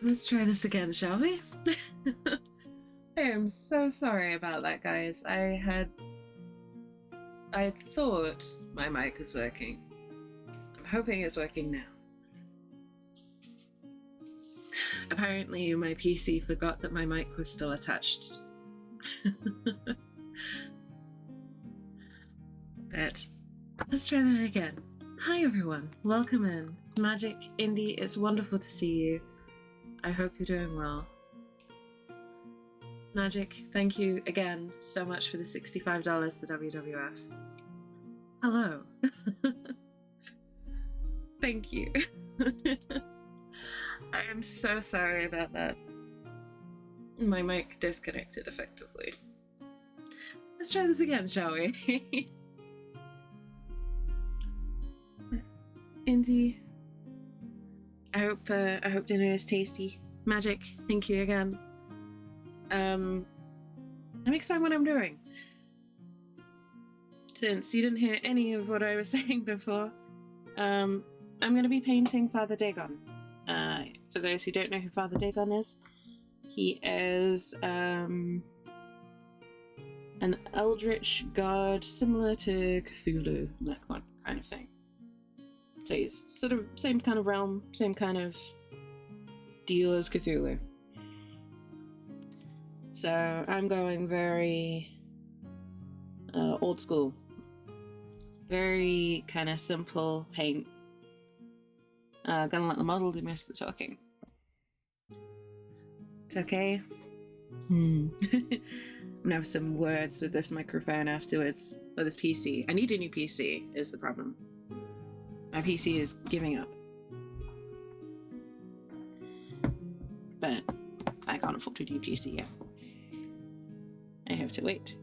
Let's try this again, shall we? I am so sorry about that, guys. I thought my mic was working. I'm hoping it's working now. Apparently my PC forgot that my mic was still attached. But let's try that again. Hi everyone, welcome in. Magic, Indy, it's wonderful to see you. I hope you're doing well. Magic, thank you again so much for the $65 to WWF. Hello. Thank you. I am so sorry about that. My mic disconnected effectively. Let's try this again, shall we? Indy, I hope dinner is tasty. Magic, thank you again. Let me explain what I'm doing. Since you didn't hear any of what I was saying before, I'm going to be painting Father Dagon. For those who don't know who Father Dagon is, he is an eldritch god similar to Cthulhu, that kind of thing. So he's sort of same kind of realm, same kind of deal as Cthulhu. So I'm going very old school, very kind of simple paint. Gonna let the model do most of the talking. It's okay. I'm gonna have some words with this microphone afterwards, or this PC. I need a new PC is the problem. My PC is giving up. But I can't afford a new PC yet. I have to wait.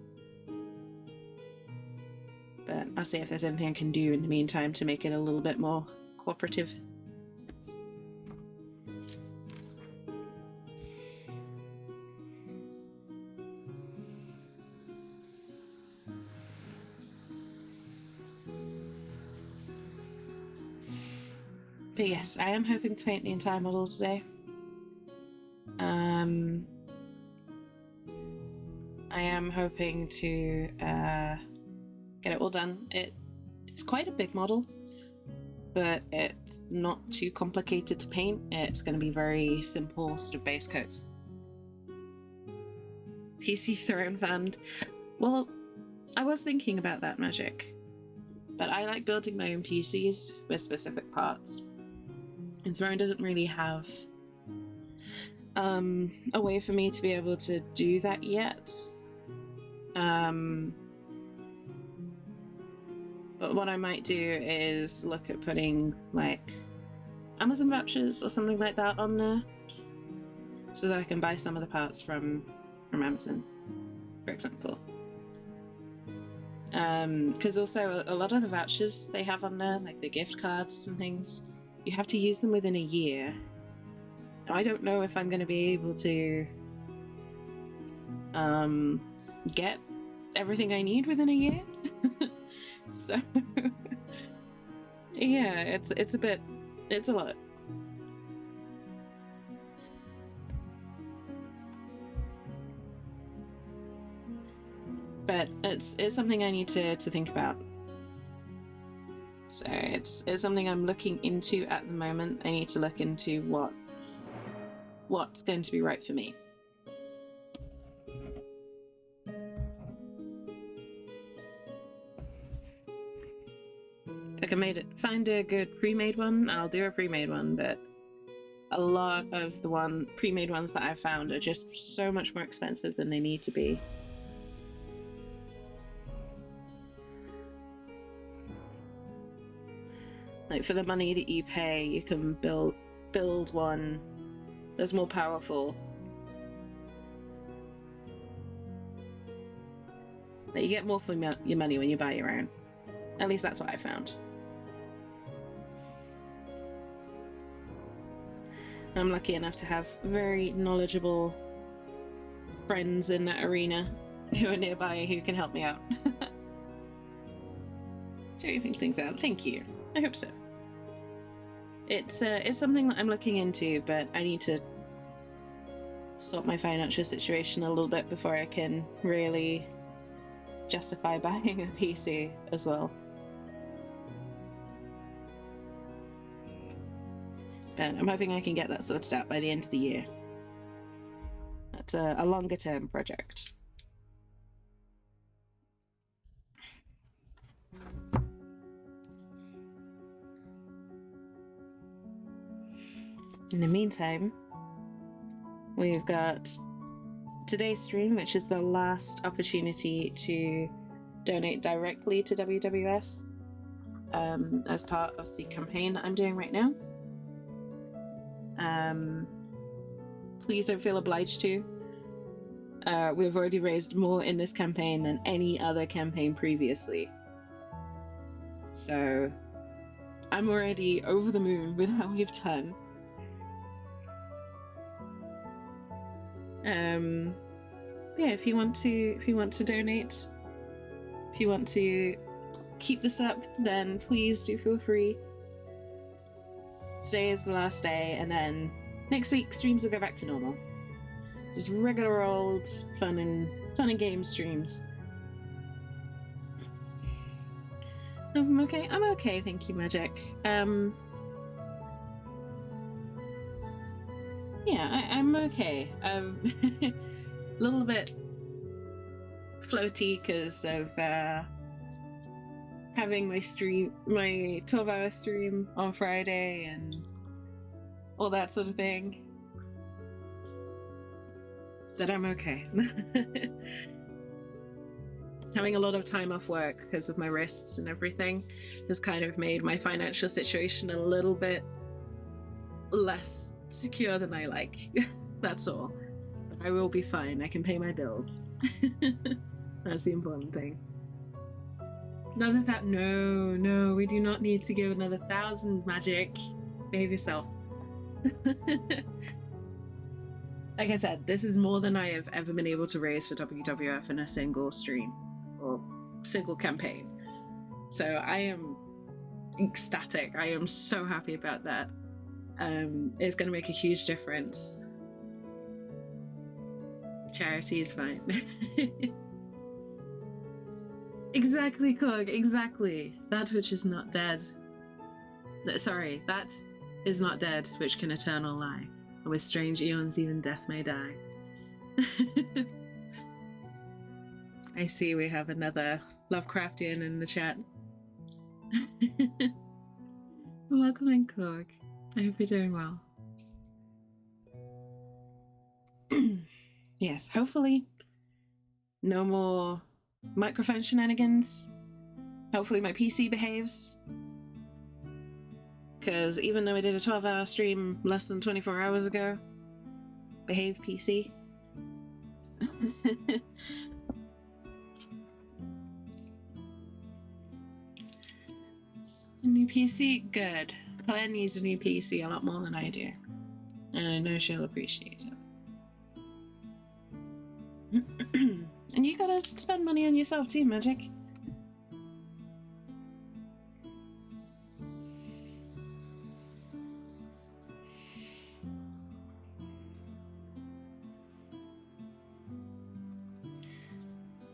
But I'll see if there's anything I can do in the meantime to make it a little bit more cooperative. But yes, I am hoping to paint the entire model today. I am hoping to get it all done. It's quite a big model, but it's not too complicated to paint. It's going to be very simple sort of base coats. PC Throne Fund. Well, I was thinking about that, Magic, but I like building my own PCs with specific parts. And Throne doesn't really have a way for me to be able to do that yet. But what I might do is look at putting like Amazon vouchers or something like that on there, so that I can buy some of the parts from Amazon, for example. Because also a lot of the vouchers they have on there, like the gift cards and things, you have to use them within a year. Now, I don't know if I'm going to be able to get everything I need within a year. So yeah, it's a lot. But it's something I need to think about. So it's something I'm looking into at the moment. I need to look into what's going to be right for me. If I can find a good pre-made one, I'll do a pre-made one, but a lot of the pre-made ones that I've found are just so much more expensive than they need to be. Like, for the money that you pay, you can build one that's more powerful. Like, you get more for your money when you buy your own. At least that's what I found. I'm lucky enough to have very knowledgeable friends in that arena who are nearby who can help me out. So you think things out. Thank you. I hope so. It's something that I'm looking into, but I need to sort my financial situation a little bit before I can really justify buying a PC as well. And I'm hoping I can get that sorted out by the end of the year. That's a longer term project. In the meantime, we've got today's stream, which is the last opportunity to donate directly to WWF as part of the campaign that I'm doing right now. Please don't feel obliged to. We've already raised more in this campaign than any other campaign previously. So I'm already over the moon with how we've done. Yeah, if you want to donate, if you want to keep this up, then please do feel free. Today is the last day, and then next week streams will go back to normal. Just regular old fun and game streams. I'm okay. I'm okay, thank you, Magic. Yeah, I'm okay. A little bit floaty because of having my 12-hour stream on Friday and all that sort of thing. But I'm okay. Having a lot of time off work because of my wrists and everything has kind of made my financial situation a little bit less secure than I like. That's all. But I will be fine. I can pay my bills. That's the important thing. No, we do not need to give another 1,000, Magic. Behave yourself. Like I said, this is more than I have ever been able to raise for WWF in a single stream or single campaign. So I am ecstatic. I am so happy about that. It's going to make a huge difference. Charity is fine. Exactly, Cog, exactly. That which is not dead. Sorry, that is not dead, which can eternal lie. And with strange eons even death may die. I see we have another Lovecraftian in the chat. Welcome in, Cog. I hope you're doing well. Yes, hopefully no more microphone shenanigans. Hopefully my PC behaves. Because even though I did a 12-hour stream less than 24 hours ago, behave PC. A new PC? Good. Claire needs a new PC a lot more than I do. And I know she'll appreciate it. And you gotta spend money on yourself too, Magic.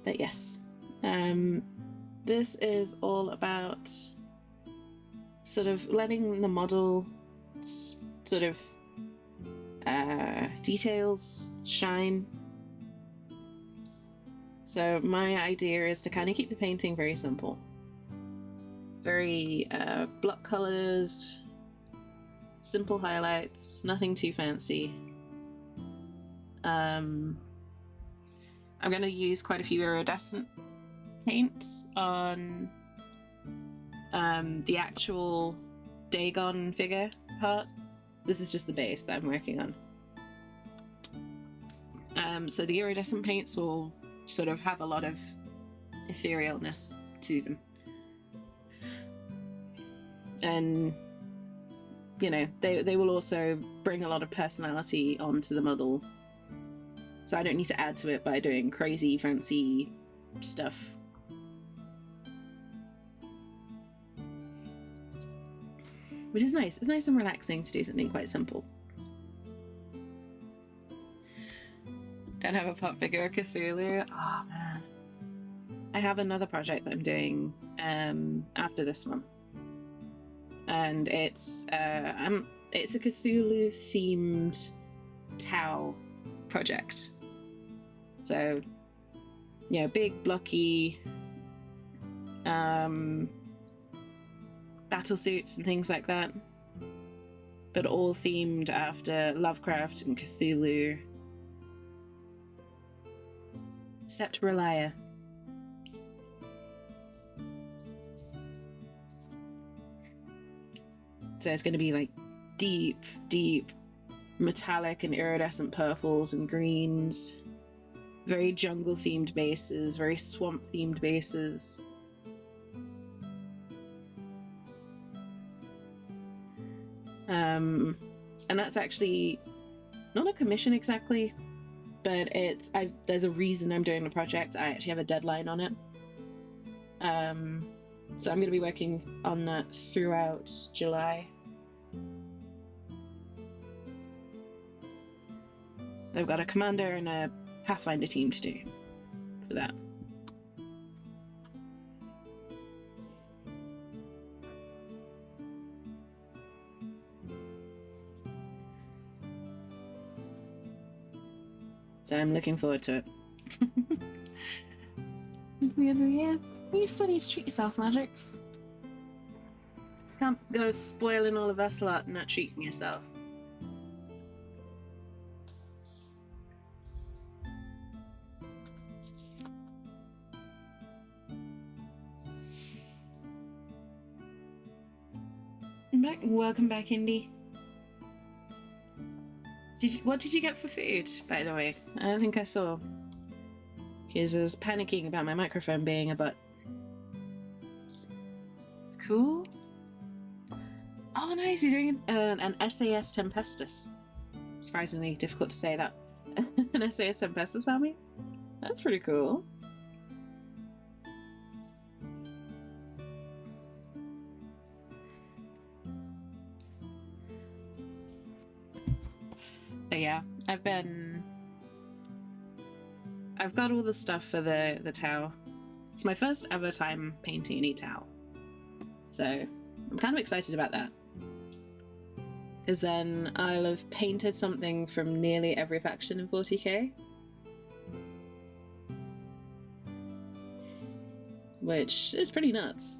But yes, this is all about sort of letting the model sort of details shine. So my idea is to kind of keep the painting very simple. Very block colors, simple highlights, nothing too fancy. I'm going to use quite a few iridescent paints on the actual Dagon figure part. This is just the base that I'm working on. So the iridescent paints will sort of have a lot of etherealness to them. And, you know, they will also bring a lot of personality onto the model. So I don't need to add to it by doing crazy, fancy stuff. Which is nice. It's nice and relaxing to do something quite simple. Don't have a pop figure of Cthulhu. Oh man. I have another project that I'm doing after this one. And it's a Cthulhu themed Tau project. So, you know, big blocky battle suits and things like that, but all themed after Lovecraft and Cthulhu, except Relia. So it's going to be like deep metallic and iridescent purples and greens, very jungle themed bases, very swamp themed bases. And that's actually not a commission exactly, but there's a reason I'm doing the project. I actually have a deadline on it. So I'm going to be working on that throughout July. I've got a commander and a Pathfinder team to do for that. So I'm looking forward to it. Yeah, you still need to treat yourself, Magic. Can't go spoiling all of Vesselot and not treating yourself. Welcome back, Indy. What did you get for food, by the way? I don't think I saw. Because I was panicking about my microphone being a butt. It's cool. Oh, nice. You're doing an SAS Tempestus. Surprisingly difficult to say that. An SAS Tempestus army? That's pretty cool. But yeah, I've got all the stuff for the Tau. It's my first ever time painting any Tau. So I'm kind of excited about that. Because then I'll have painted something from nearly every faction in 40k. Which is pretty nuts.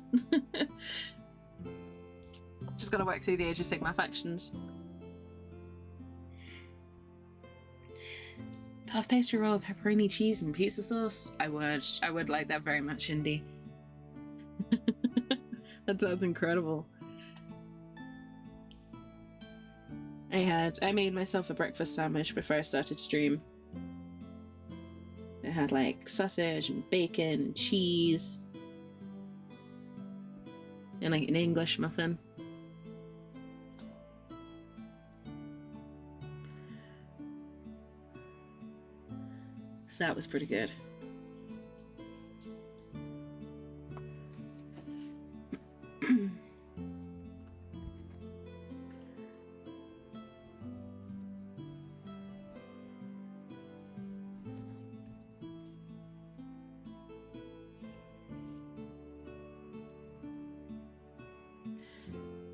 Just gotta work through the Age of Sigmar factions. Puff pastry roll with pepperoni cheese and pizza sauce. I would like that very much, Indy. That sounds incredible. I made myself a breakfast sandwich before I started stream. It had like sausage and bacon and cheese. And like an English muffin. So that was pretty good.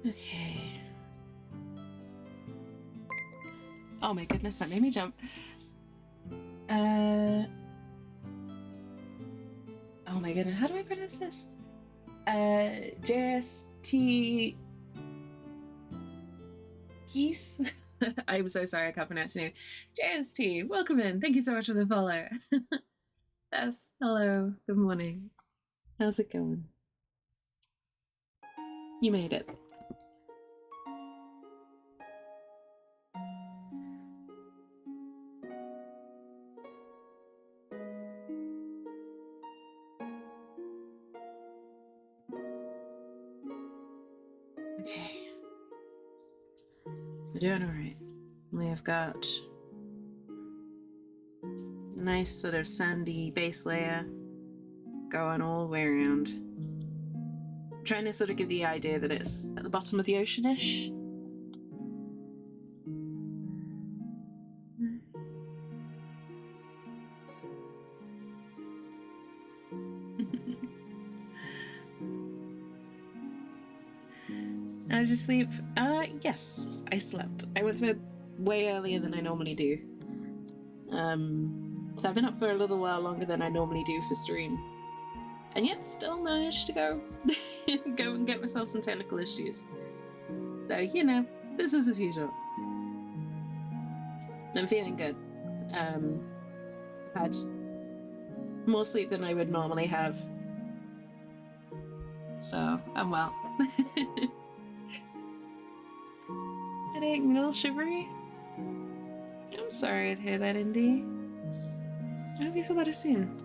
Okay. Oh my goodness, that made me jump. Oh my goodness, how do I pronounce this? JST Geese? I'm so sorry I can't pronounce your name. JST, welcome in. Thank you so much for the follow. Yes, hello, good morning. How's it going? You made it. Okay. We're doing alright. We have got a nice sort of sandy base layer going all the way around. I'm trying to sort of give the idea that it's at the bottom of the ocean-ish. I was asleep. Yes, I slept. I went to bed way earlier than I normally do. So I've been up for a little while longer than I normally do for stream. And yet still managed to go and get myself some technical issues. So, you know, business as usual. I'm feeling good. Had more sleep than I would normally have. So, I'm well. Headache, a little shivery. I'm sorry to hear that, Indy. I hope you feel better soon.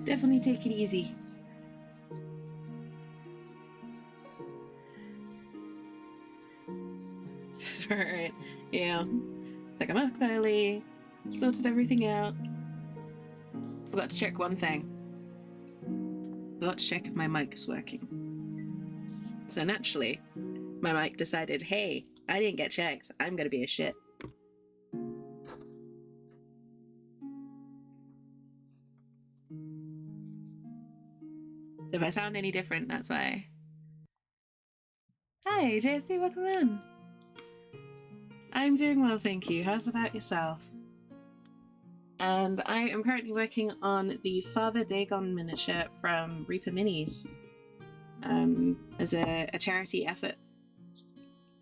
Definitely take it easy. Right. Yeah. Took a milk early, sorted everything out. Forgot to check one thing. Forgot to check if my mic is working. So naturally, my mic decided, hey, I didn't get checked. I'm gonna be a shit. If I sound any different, that's why. Hi, JC, welcome in. I'm doing well, thank you. How's about yourself? And I am currently working on the Father Dagon Miniature from Reaper Minis as a charity effort.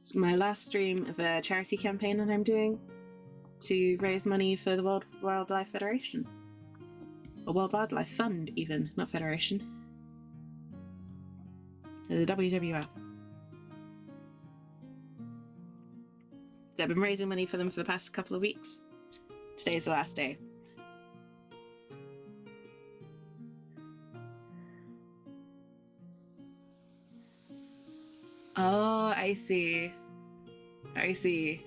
It's my last stream of a charity campaign that I'm doing to raise money for the World Wildlife Federation. Or World Wildlife Fund, even, not Federation. The WWF. I've been raising money for them for the past couple of weeks. Today's the last day. Oh, I see. I see.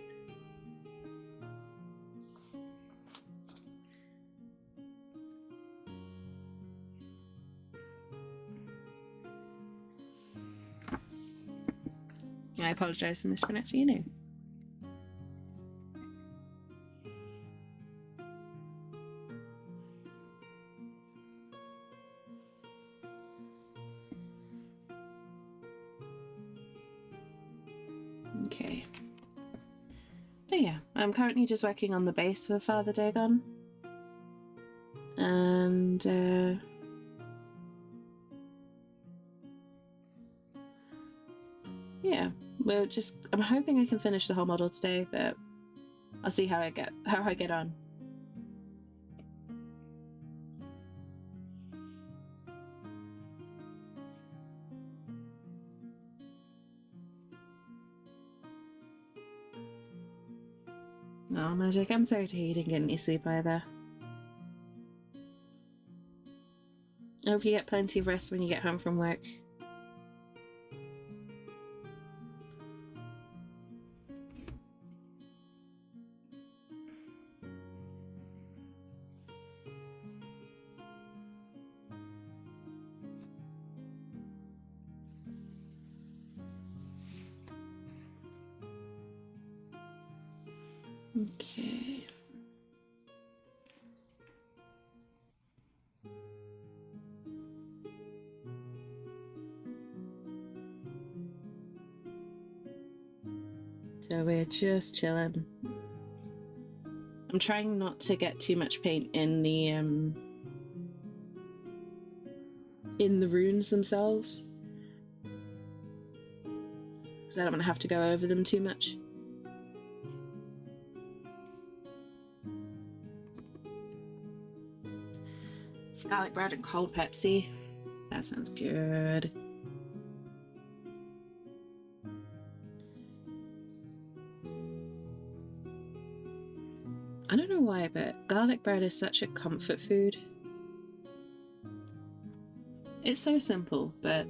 I apologize for mispronouncing your name. Okay. But yeah, I'm currently just working on the base for Father Dagon. And yeah, I'm hoping I can finish the whole model today, but I'll see how I get on. Oh, Magic, I'm sorry to hear you didn't get any sleep either. I hope you get plenty of rest when you get home from work. Okay. So we're just chilling. I'm trying not to get too much paint in the runes themselves, because I don't want to have to go over them too much. Garlic bread and cold Pepsi. That sounds good. I don't know why, but garlic bread is such a comfort food. It's so simple, but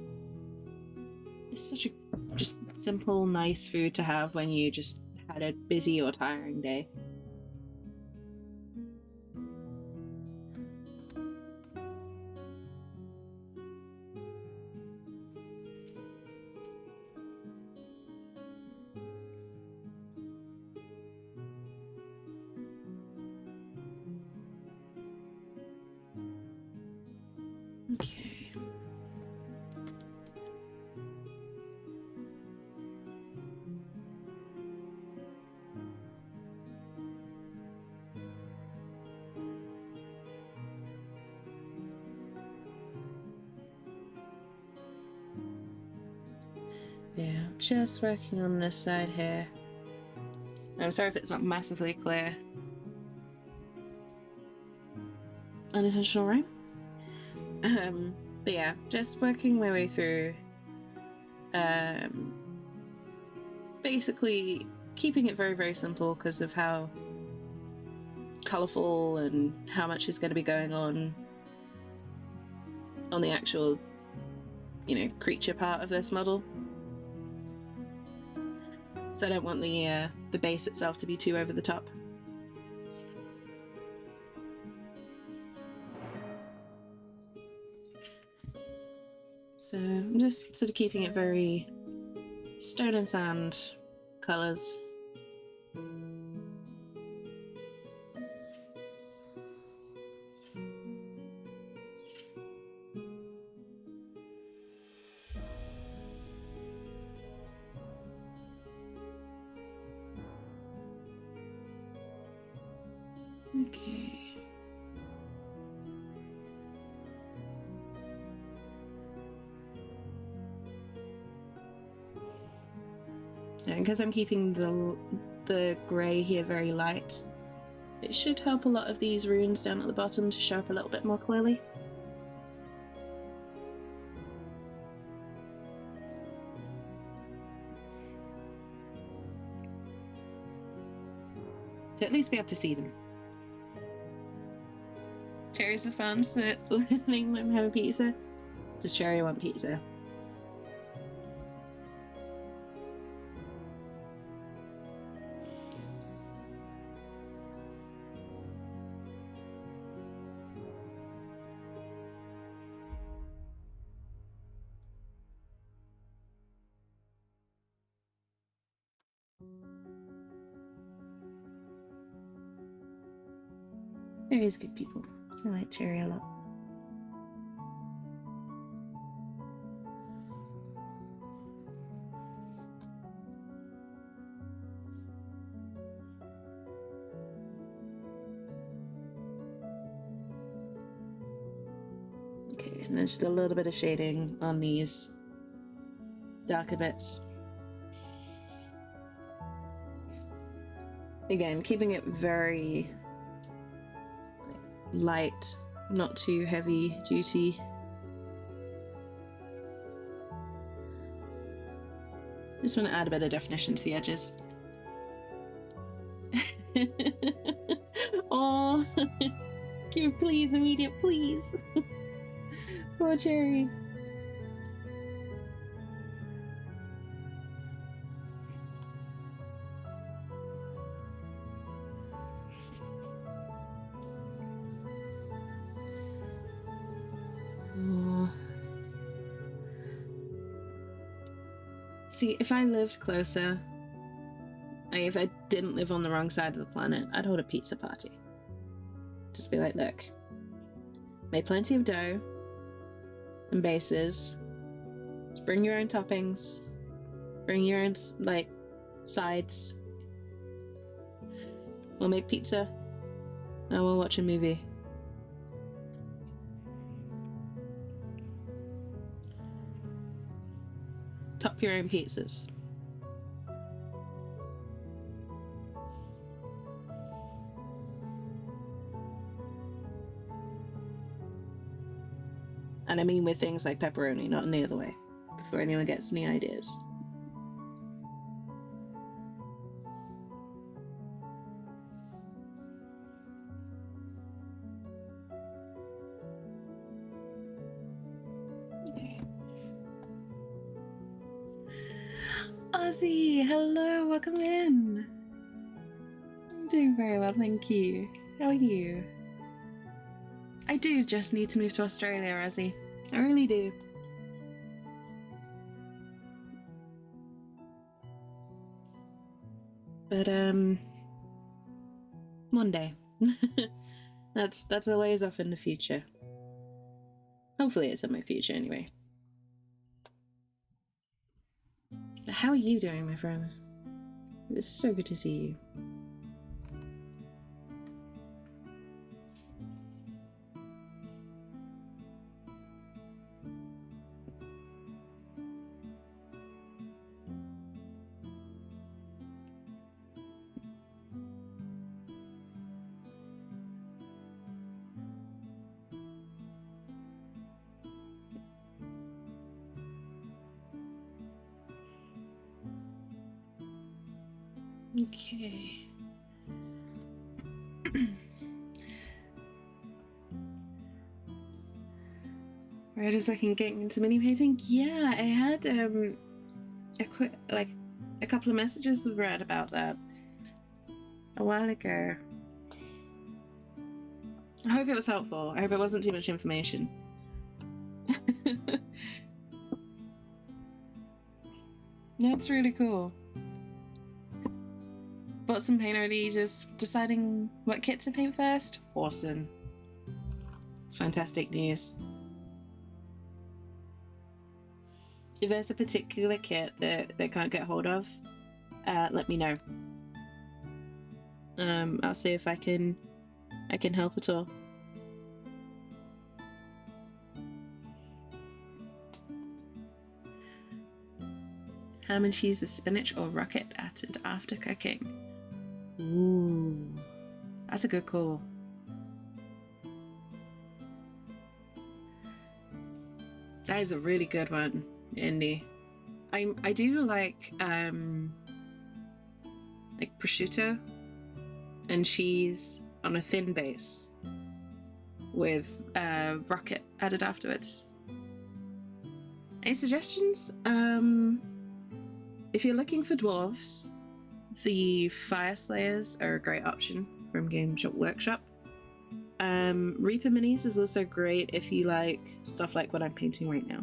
it's such a just simple, nice food to have when you just had a busy or tiring day. Okay. just working on this side here. I'm sorry if it's not massively clear. Unintentional rhyme? But yeah, just working my way through. Basically keeping it very, very simple because of how colourful and how much is going to be going on the actual, creature part of this model. So I don't want the base itself to be too over the top. So I'm just sort of keeping it very stone and sand colours. Okay. And because I'm keeping the grey here very light, it should help a lot of these runes down at the bottom to show up a little bit more clearly. To at least be able to see them. Cherry's response at letting them have a pizza. Does Cherry want pizza? Cherry's good people. I like Cherry a lot. Okay, and then just a little bit of shading on these darker bits. Again, keeping it very light, not too heavy duty. Just want to add a bit of definition to the edges. Oh, give please, immediate please. Poor Cherry. Oh. See, if I lived closer, if I didn't live on the wrong side of the planet, I'd hold a pizza party. Just be like, look, made plenty of dough and bases. Just bring your own toppings. Bring your own, sides. We'll make pizza and we'll watch a movie. Top your own pizzas. And I mean with things like pepperoni, not in the other way, before anyone gets any ideas. Okay. Ozzy, hello, welcome in. I'm doing very well, thank you. How are you? I do just need to move to Australia, Ozzy. I really do. But one day. That's a ways off in the future. Hopefully it's in my future anyway. How are you doing, my friend? It's so good to see you. Okay. Right as I can get into mini painting. Yeah, I had a couple of messages with Red about that a while ago. I hope it was helpful. I hope it wasn't too much information. That's really cool. Bought some paint already, just deciding what kit to paint first? Awesome. It's fantastic news. If there's a particular kit that they can't get hold of, let me know. I'll see if I can help at all. Ham and cheese with spinach or rocket added after cooking. Ooh, that's a good call. That is a really good one, Indy. I do like prosciutto and cheese on a thin base with rocket added afterwards. Any suggestions? If you're looking for dwarves, the Fire Slayers are a great option from Game Workshop. Reaper Minis is also great if you like stuff like what I'm painting right now.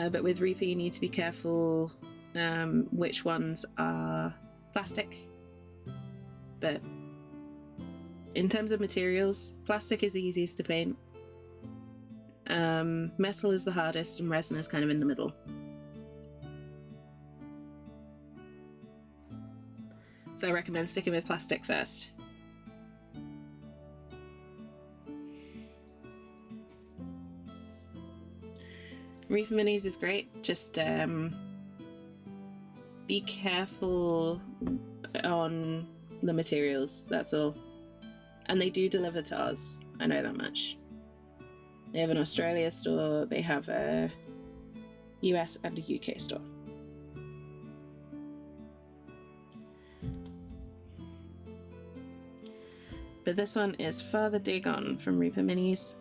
But with Reaper you need to be careful which ones are plastic. But in terms of materials, plastic is the easiest to paint. Metal is the hardest and resin is kind of in the middle. So I recommend sticking with plastic first. Reaper Minis is great, just be careful on the materials, that's all. And they do deliver to Oz, I know that much. They have an Australia store, they have a US and a UK store. But this one is Father Dagon from Reaper Minis.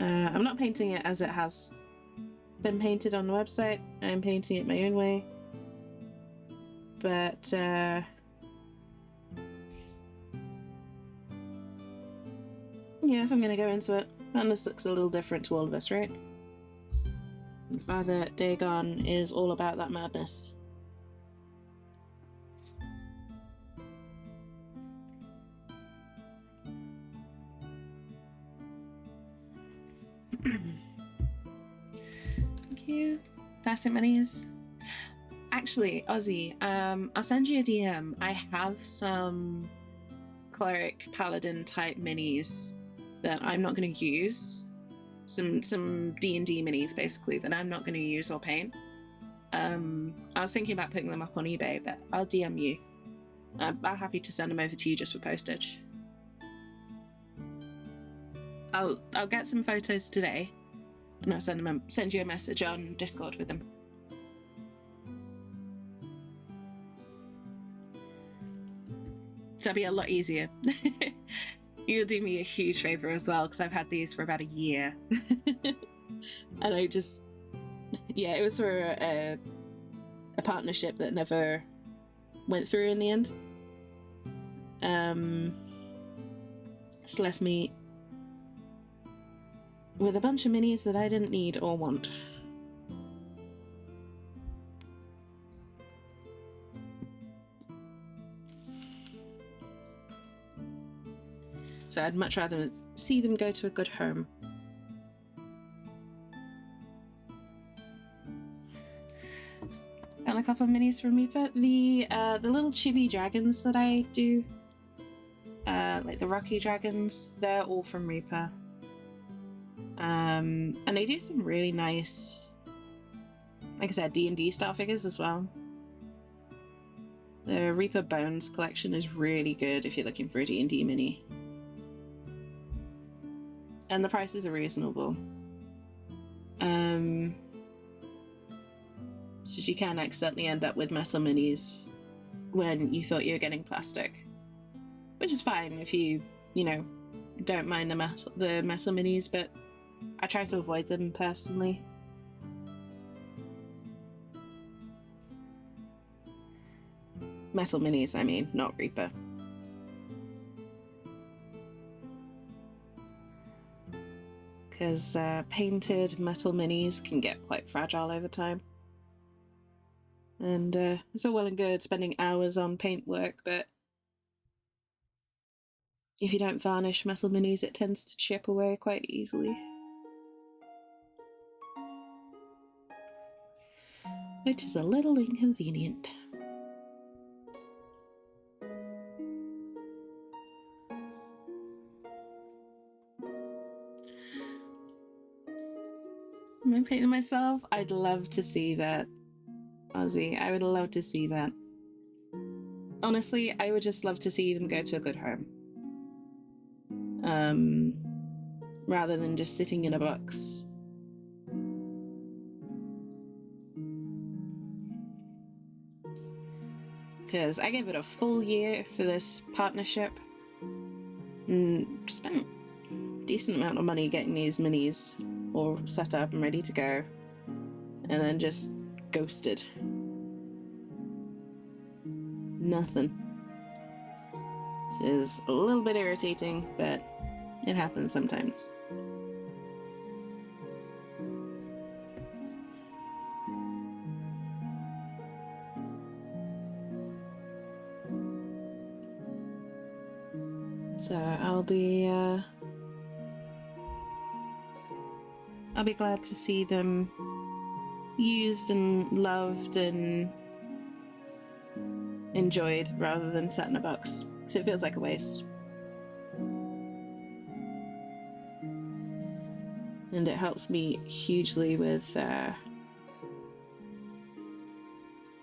I'm not painting it as it has been painted on the website. I'm painting it my own way. But yeah, if I'm gonna go into it, and this looks a little different to all of us, right? And Father Dagon is all about that madness. Thank you. Plastic minis. Actually, Ozzy, I'll send you a DM. I have some cleric paladin type minis that I'm not going to use. Some D&D minis basically that I'm not going to use or paint. I was thinking about putting them up on eBay, but I'll DM you. I'm happy to send them over to you just for postage. I'll get some photos today, and I'll send you a message on Discord with them. So that'll be a lot easier. You'll do me a huge favor as well, because I've had these for about a year. And I just... yeah, it was for a partnership that never went through in the end. Just left me with a bunch of minis that I didn't need or want. So I'd much rather see them go to a good home. Got a couple of minis from Reaper. The little chibi dragons that I do, like the rocky dragons, they're all from Reaper. And they do some really nice, like I said, D&D style figures as well. The Reaper Bones collection is really good if you're looking for a D&D mini. and the prices are reasonable. So you can accidentally end up with metal minis when you thought you were getting plastic, which is fine if you know, don't mind the metal minis, but I try to avoid them personally. Metal minis, I mean, not Reaper. Because painted metal minis can get quite fragile over time. And it's all well and good spending hours on paintwork, but if you don't varnish metal minis, it tends to chip away quite easily. Which is a little inconvenient. Am I painting myself? I'd love to see that, Ozzy. I would love to see that. Honestly, I would just love to see them go to a good home. Rather than just sitting in a box. Because I gave it a full year for this partnership and spent a decent amount of money getting these minis all set up and ready to go, and then just ghosted. Nothing. Which is a little bit irritating, but it happens sometimes. So I'll be glad to see them used and loved and enjoyed rather than set in a box, because it feels like a waste. And it helps me hugely with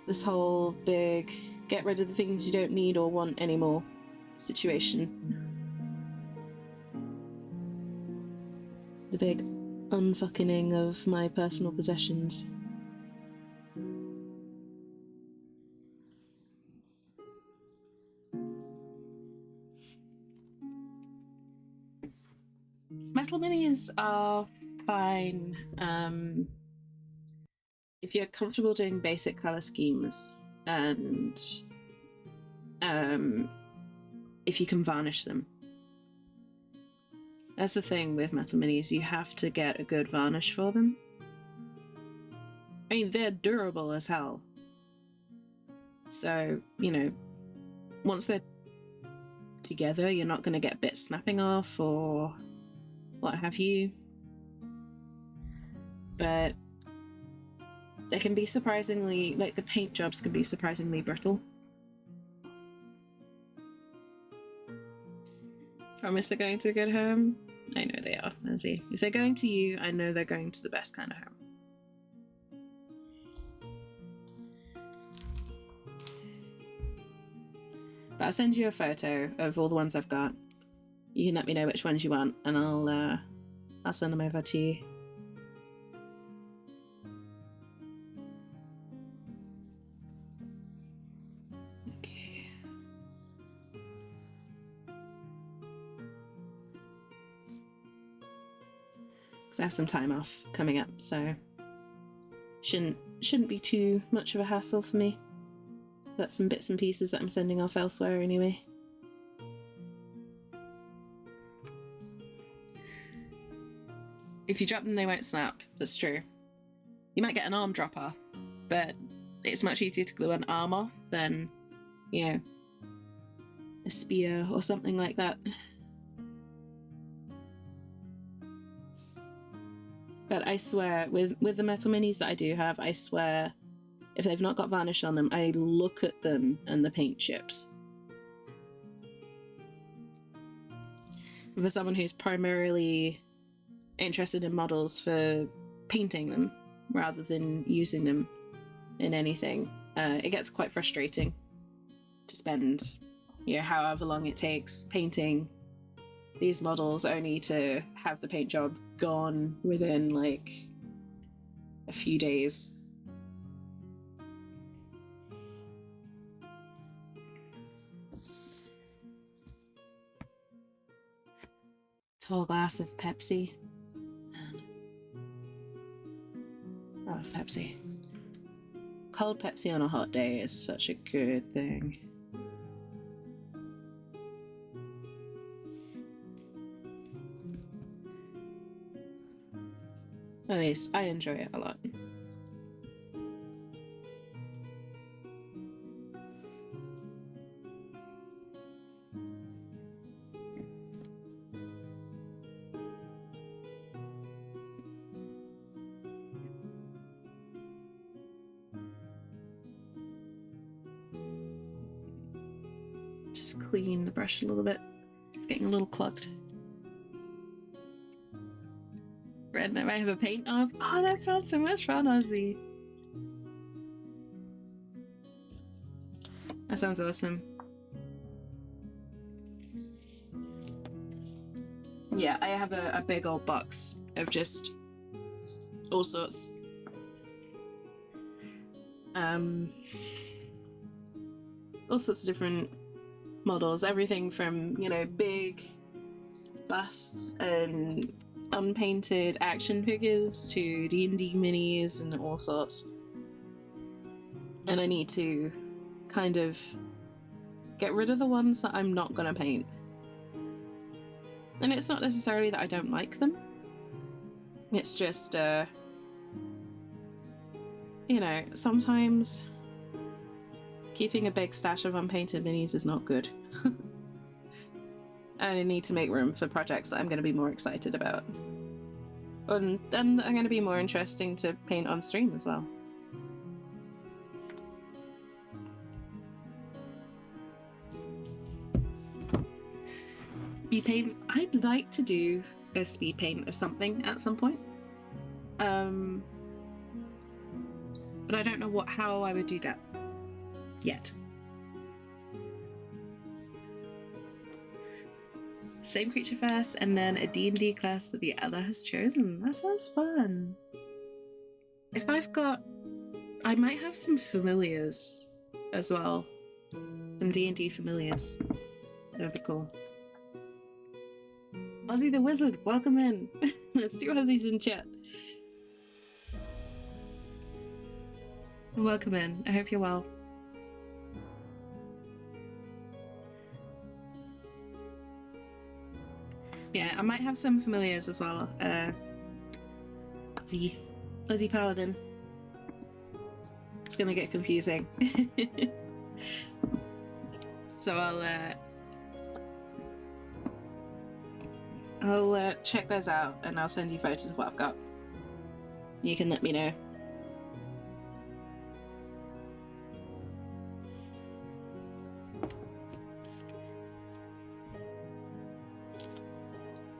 this whole big get rid of the things you don't need or want anymore situation. The big unfucking of my personal possessions. Metal minis are fine if you're comfortable doing basic color schemes, and if you can varnish them. That's the thing with metal minis, you have to get a good varnish for them. I mean, they're durable as hell. So, you know, once they're together, you're not going to get bits snapping off or what have you. But they can be surprisingly, like, the paint jobs can be surprisingly brittle. Promise they're going to a good home? I know they are, Lizzie. If they're going to you, I know they're going to the best kind of home. But I'll send you a photo of all the ones I've got. You can let me know which ones you want, and I'll send them over to you. Okay. Because I have some time off coming up, so shouldn't be too much of a hassle for me. Got some bits and pieces that I'm sending off elsewhere anyway. If you drop them, they won't snap. That's true. You might get an arm drop off, but it's much easier to glue an arm off than, you know, a spear or something like that. But I swear, with the metal minis that I do have, I swear, if they've not got varnish on them, I look at them and the paint chips. For someone who's primarily interested in models for painting them rather than using them in anything, it gets quite frustrating to spend, you know, however long it takes painting these models only to have the paint job gone within like a few days. Tall glass of Pepsi. I love Pepsi. Cold Pepsi on a hot day is such a good thing. At least I enjoy it a lot. Just clean the brush a little bit. It's getting a little clogged. Red, I might have a paint off. Oh, that sounds so much fun, Ozzy. That sounds awesome. Yeah, I have a big old box of just all sorts. All sorts of different models, everything from, you know, big busts and unpainted action figures to D&D minis and all sorts. And I need to kind of get rid of the ones that I'm not gonna paint. And it's not necessarily that I don't like them. It's just, you know, sometimes keeping a big stash of unpainted minis is not good. And I need to make room for projects that I'm going to be more excited about. And I'm going to be more interesting to paint on stream as well. Speed paint. I'd like to do a speed paint of something at some point. But I don't know how I would do that yet. Same creature first, and then a D&D class that the other has chosen. That sounds fun. If I've got... I might have some familiars as well. Some D&D familiars. That would be cool. Ozzy the Wizard, welcome in. Let's do Ozzy's in chat. Welcome in. I hope you're well. Yeah, I might have some familiars as well. Ozzy Paladin. It's gonna get confusing. So I'll check those out and I'll send you photos of what I've got. You can let me know.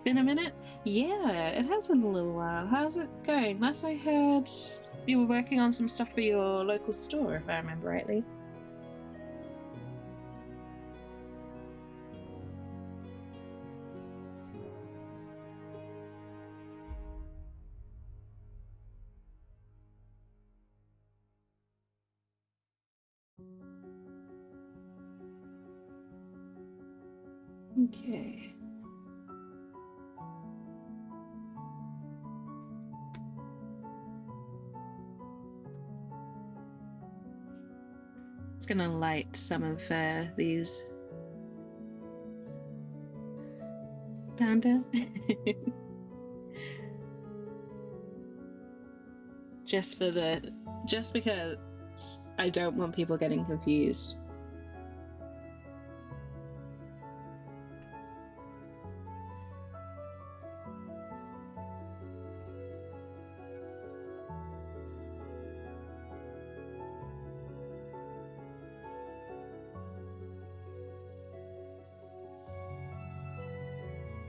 Been a minute? Yeah, it has been a little while. How's it going? Last I heard, you were working on some stuff for your local store, if I remember rightly. Okay. It's gonna light some of these. Panda. just because I don't want people getting confused.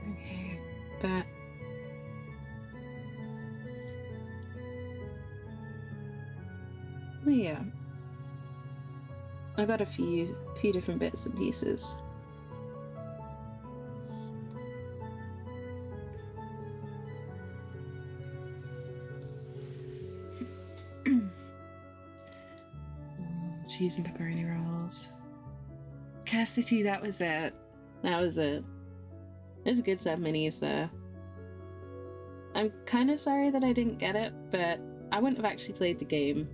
Okay, but yeah, I got a few different bits and pieces. cheese and pepperoni rolls. Curse City, that was it. That was it. There's a good set of minis there. I'm kind of sorry that I didn't get it, but I wouldn't have actually played the game.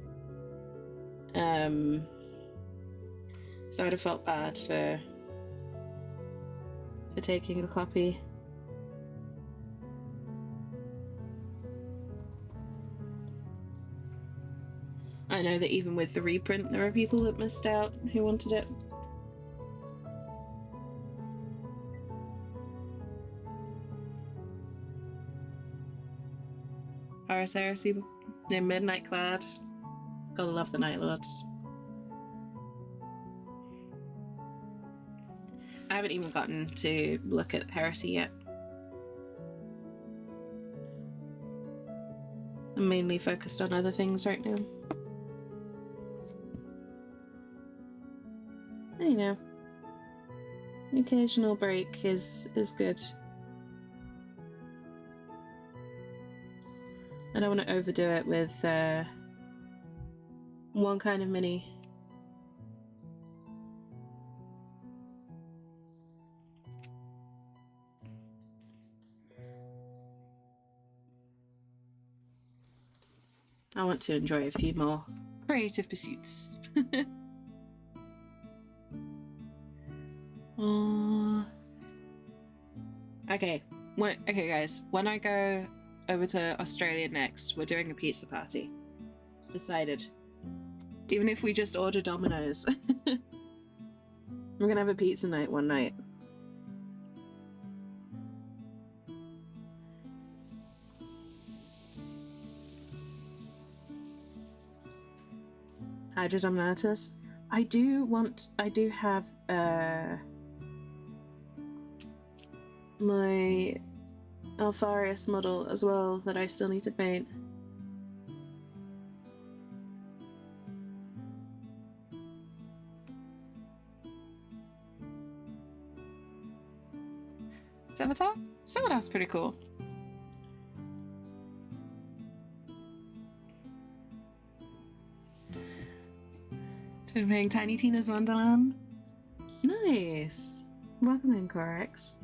So I'd have felt bad for taking a copy. I know that even with the reprint, there are people that missed out who wanted it. Horus Heresy, no, Midnight Clad. Gotta love the Night Lords. I haven't even gotten to look at Heresy yet. I'm mainly focused on other things right now. You know, the occasional break is good. I don't want to overdo it with one kind of mini. I want to enjoy a few more creative pursuits. Okay, okay guys, when I go over to Australia next, we're doing a pizza party. It's decided. Even if we just order Domino's. We're gonna have a pizza night one night. Hydrodomnatus. I do have my Alfarius model as well that I still need to paint. Scimitar? Scimitar's pretty cool. Playing Tiny Tina's Wonderland. Nice. Welcome in, Corax.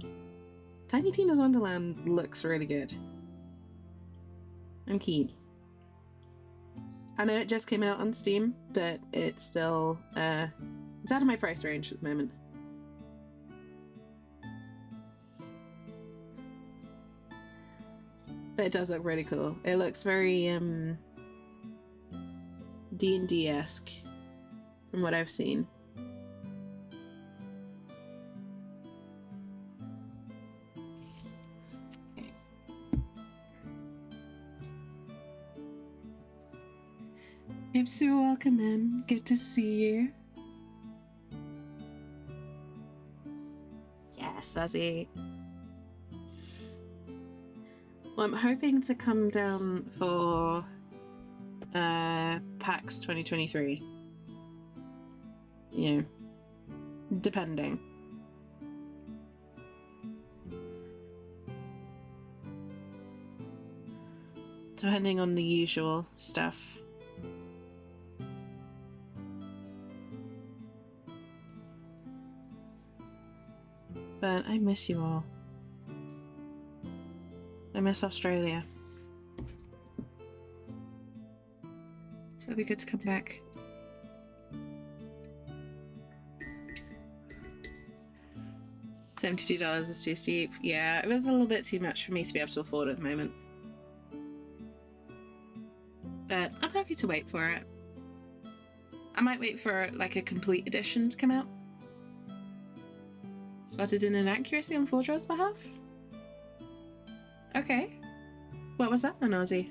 Tiny Tina's Wonderland looks really good. I'm keen. I know it just came out on Steam, but it's still it's out of my price range at the moment. But it does look really cool. It looks very D&D-esque from what I've seen. Okay. Ipsu, welcome in. Good to see you. Yes, Ozzy. Well, I'm hoping to come down for PAX 2023. You know, depending. Depending on the usual stuff. But I miss you all. I miss Australia. So it'll be good to come back. $72 is too steep. Yeah, it was a little bit too much for me to be able to afford at the moment. But I'm happy to wait for it. I might wait for like a complete edition to come out. Spotted in inaccuracy on Fordra's behalf? Okay. What was that then, Ozzy?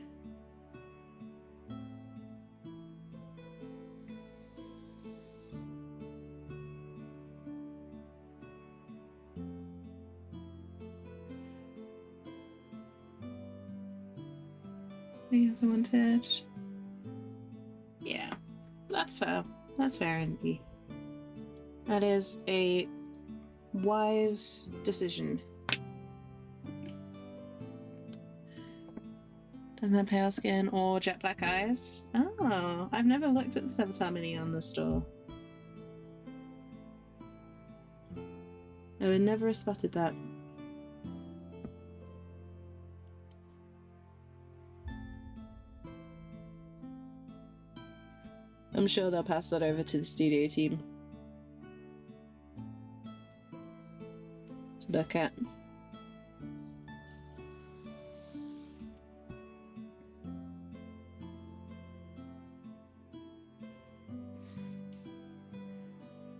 The other wanted. Yeah, that's fair. That's fair indeed. That is a wise decision. Doesn't have pale skin or jet black eyes. Oh, I've never looked at the Scimitar Mini on the store. I would never have spotted that. I'm sure they'll pass that over to the studio team to look at.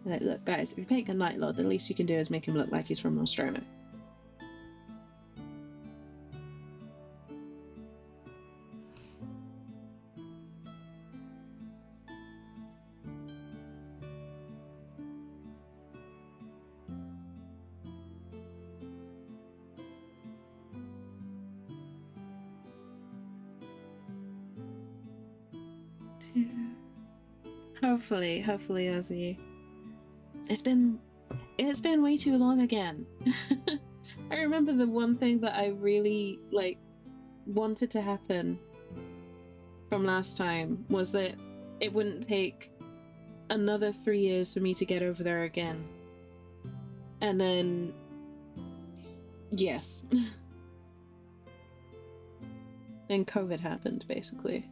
Like, look, guys, if you make a Night Lord, the least you can do is make him look like he's from Nostromo. Hopefully, Ozzy. It's been way too long again. I remember the one thing that I really wanted to happen from last time was that it wouldn't take another 3 years for me to get over there again. And then yes. Then COVID happened, basically.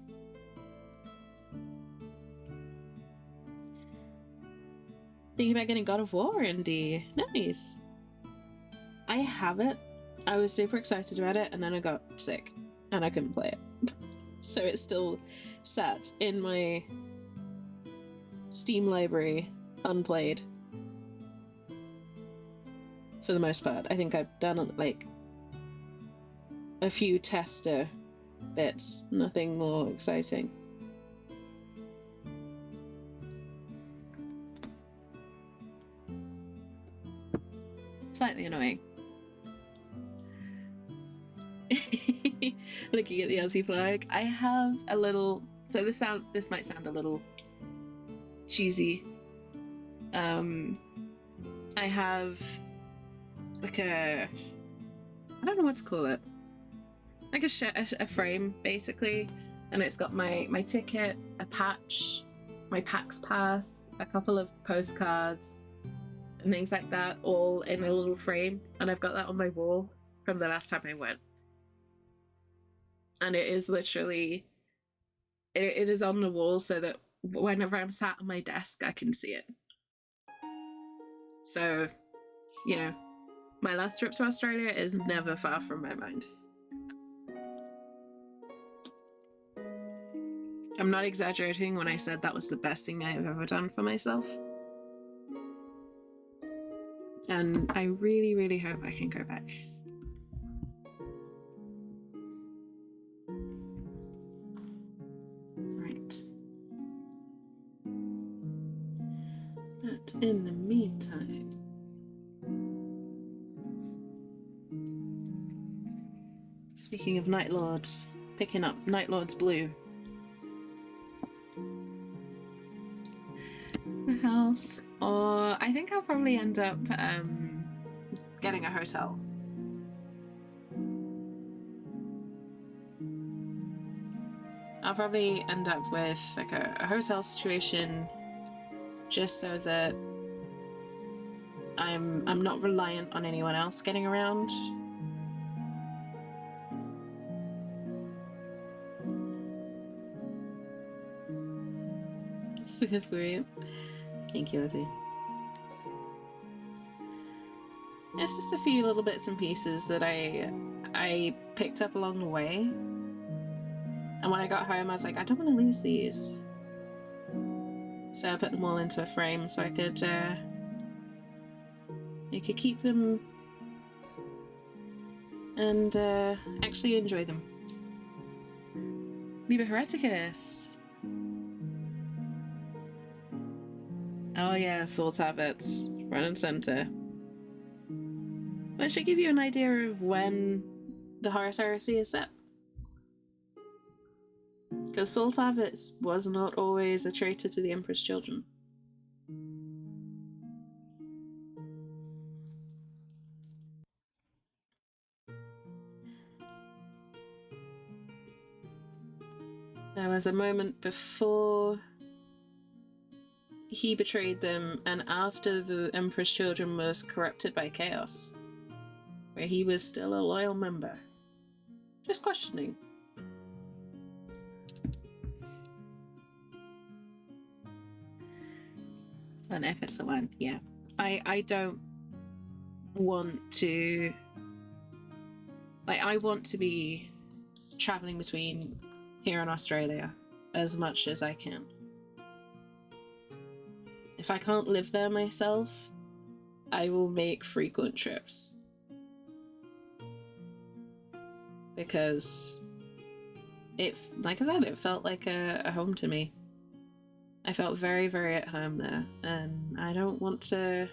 Thinking about getting God of War indie. Nice. I have it. I was super excited about it, and then I got sick, and I couldn't play it. So it's still sat in my Steam library, unplayed. For the most part. I think I've done like a few tester bits, nothing more exciting. Slightly annoying. Looking at the Aussie flag, I have a little. So this might sound a little cheesy. I have like I don't know what to call it. Like a frame basically, and it's got my ticket, a patch, my PAX pass, a couple of postcards, and things like that, all in a little frame, and I've got that on my wall from the last time I went. And it is literally, it is on the wall so that whenever I'm sat on my desk, I can see it. So, you know, my last trip to Australia is never far from my mind. I'm not exaggerating when I said that was the best thing I've ever done for myself. And I really, really hope I can go back. Right. But in the meantime, speaking of Night Lords, picking up Night Lords Blue. House, or I think I'll probably end up getting a hotel. I'll probably end up with like a hotel situation, just so that I'm not reliant on anyone else getting around. So sweet. Thank you, Ozzy. It's just a few little bits and pieces that I picked up along the way. And when I got home, I was like, I don't want to lose these. So I put them all into a frame so I could keep them and actually enjoy them. Liber Hereticus. Oh yeah, Salt Habits, front and center. Which should give you an idea of when the Horus Heresy is set. Because Salt Habits was not always a traitor to the Emperor's children. There was a moment before he betrayed them, and after the Emperor's Children was corrupted by chaos, where he was still a loyal member. Just questioning. And if it's a one, yeah. I don't want to... Like, I want to be traveling between here and Australia as much as I can. If I can't live there myself, I will make frequent trips. Because like I said, it felt like a home to me. I felt very, very at home there, and I don't want to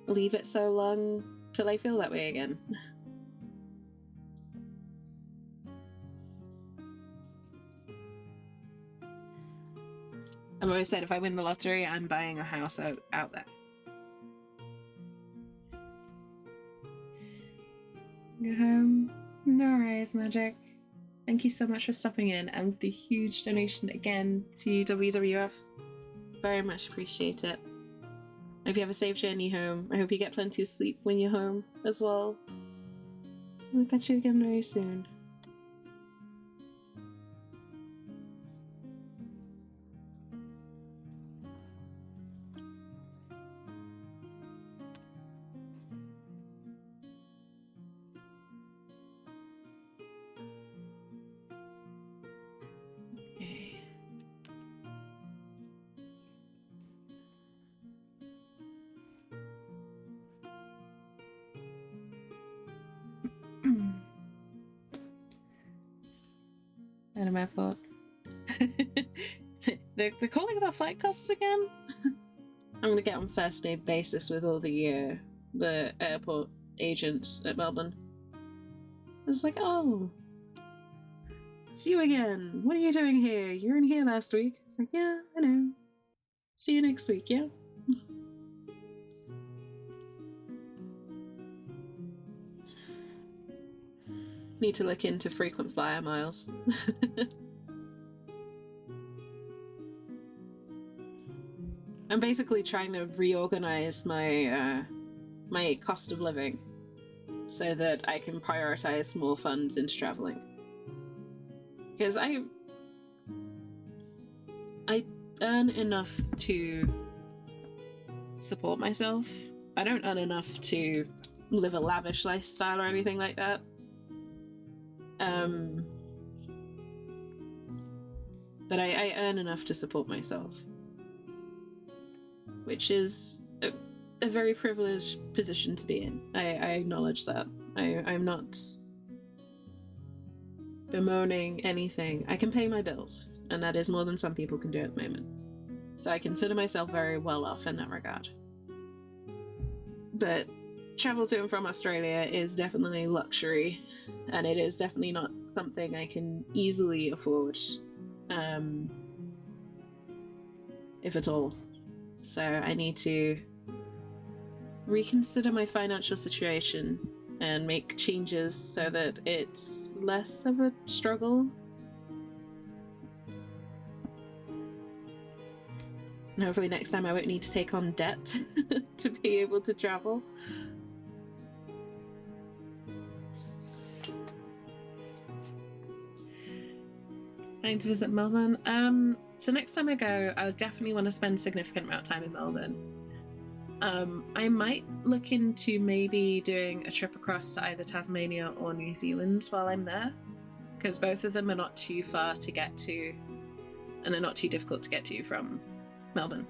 leave it so long till I feel that way again. I've always said if I win the lottery, I'm buying a house out there. Go home. No worries, Magic. Thank you so much for stopping in and the huge donation again to WWF. Very much appreciate it. I hope you have a safe journey home. I hope you get plenty of sleep when you're home as well. I'll catch you again very soon. Out of my fault. They're calling about flight costs again? I'm gonna get on first name basis with all the airport agents at Melbourne. I was like, oh, it's you again. What are you doing here? You were in here last week. It's like, yeah, I know. See you next week, yeah? Need to look into frequent flyer miles. I'm basically trying to reorganize my my cost of living so that I can prioritize more funds into traveling. Because I earn enough to support myself. I don't earn enough to live a lavish lifestyle or anything like that. But I earn enough to support myself, which is a very privileged position to be in. I acknowledge that. I'm not bemoaning anything. I can pay my bills, and that is more than some people can do at the moment. So I consider myself very well off in that regard. But travel to and from Australia is definitely luxury, and it is definitely not something I can easily afford, if at all. So I need to reconsider my financial situation and make changes so that it's less of a struggle. And hopefully next time I won't need to take on debt to be able to travel. Planning to visit Melbourne. So next time I go, I definitely want to spend a significant amount of time in Melbourne. I might look into maybe doing a trip across to either Tasmania or New Zealand while I'm there, because both of them are not too far to get to, and they're not too difficult to get to from Melbourne.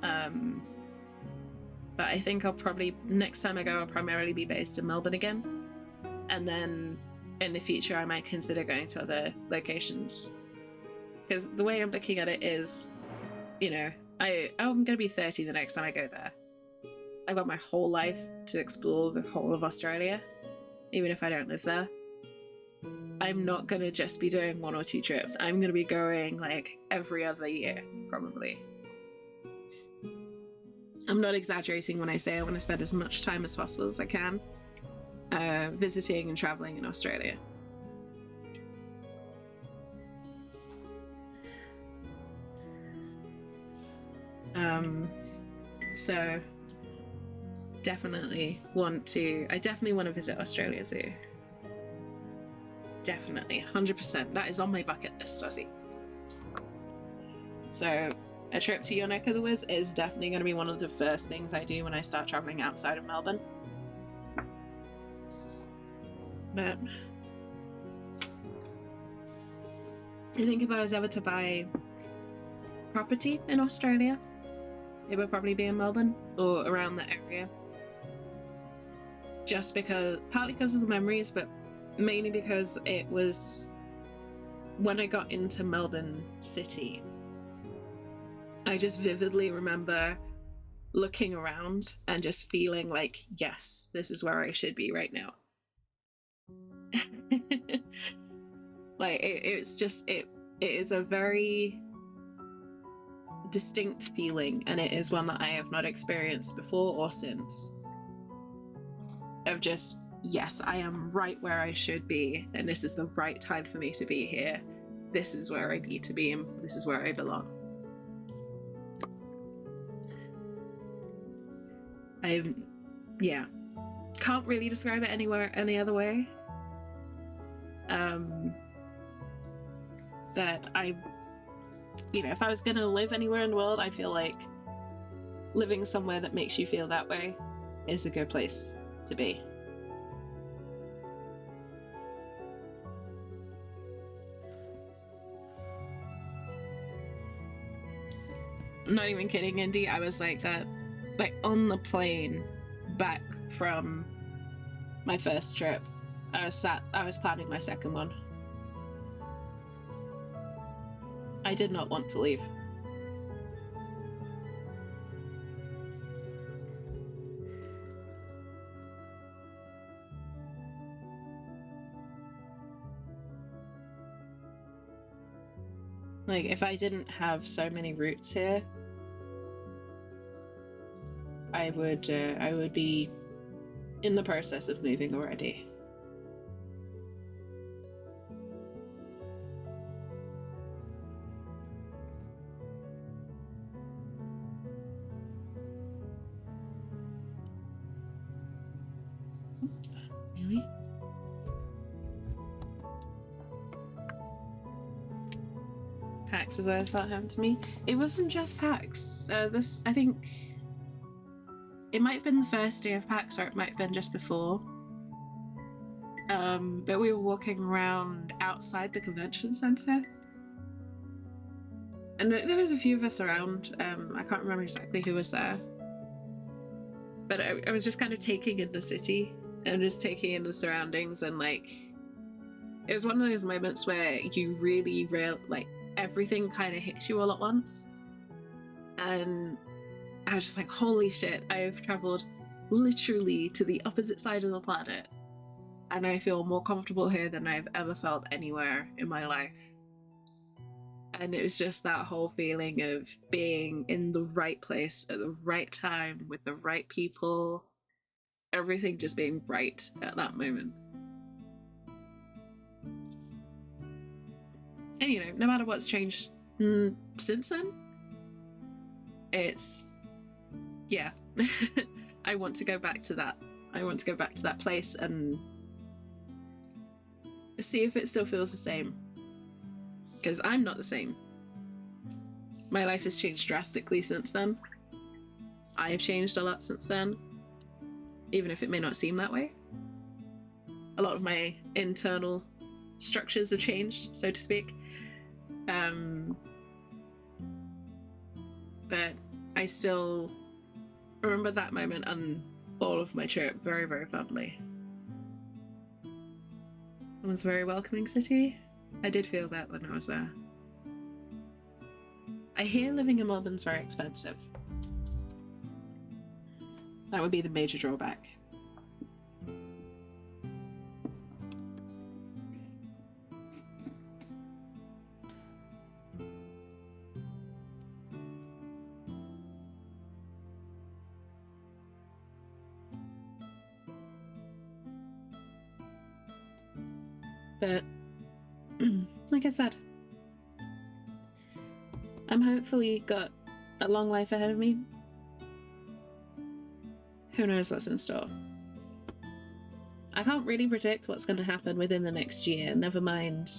But I think I'll probably, next time I go, I'll primarily be based in Melbourne again, and then in the future I might consider going to other locations. Because the way I'm looking at it is, you know, I'm going to be 30 the next time I go there. I've got my whole life to explore the whole of Australia, even if I don't live there. I'm not going to just be doing 1 or 2 trips. I'm going to be going like every other year, probably. I'm not exaggerating when I say I want to spend as much time as possible as I can visiting and traveling in Australia. So definitely want to visit Australia Zoo. Definitely, 100%. That is on my bucket list, Ozzy. So a trip to your neck of the woods is definitely going to be one of the first things I do when I start traveling outside of Melbourne. But I think if I was ever to buy property in Australia, it would probably be in Melbourne or around the area. Just because, partly because of the memories, but mainly because it was when I got into Melbourne City. I just vividly remember looking around and just feeling like, yes, this is where I should be right now. Like it is a very distinct feeling, and it is one that I have not experienced before or since. Of just, yes, I am right where I should be, and this is the right time for me to be here. This is where I need to be, and this is where I belong. Can't really describe it any other way. But if I was gonna live anywhere in the world, I feel like living somewhere that makes you feel that way is a good place to be. I'm not even kidding, Indy. I was like that, like on the plane back from my first trip. I was planning my second one. I did not want to leave. Like, if I didn't have so many roots here, I would be in the process of moving already. Really? PAX is always felt home to me. It wasn't just PAX. I think it might have been the first day of PAX, or it might have been just before. But we were walking around outside the convention center, and there was a few of us around. I can't remember exactly who was there, but I was just kind of taking in the city and just taking in the surroundings, and like it was one of those moments where you really everything kind of hits you all at once, and I was just like, holy shit, I've traveled literally to the opposite side of the planet, and I feel more comfortable here than I've ever felt anywhere in my life. And it was just that whole feeling of being in the right place at the right time with the right people, everything just being right at that moment. And no matter what's changed since then, it's, yeah, I want to go back to that. I want to go back to that place and see if it still feels the same. Because I'm not the same. My life has changed drastically since then. I have changed a lot since then, even if it may not seem that way. A lot of my internal structures have changed, so to speak. But I still remember that moment and all of my trip very, very fondly. It was a very welcoming city. I did feel that when I was there. I hear living in Melbourne's very expensive. That would be the major drawback. But like I said, I'm hopefully got a long life ahead of me. Who knows what's in store? I can't really predict what's going to happen within the next year, never mind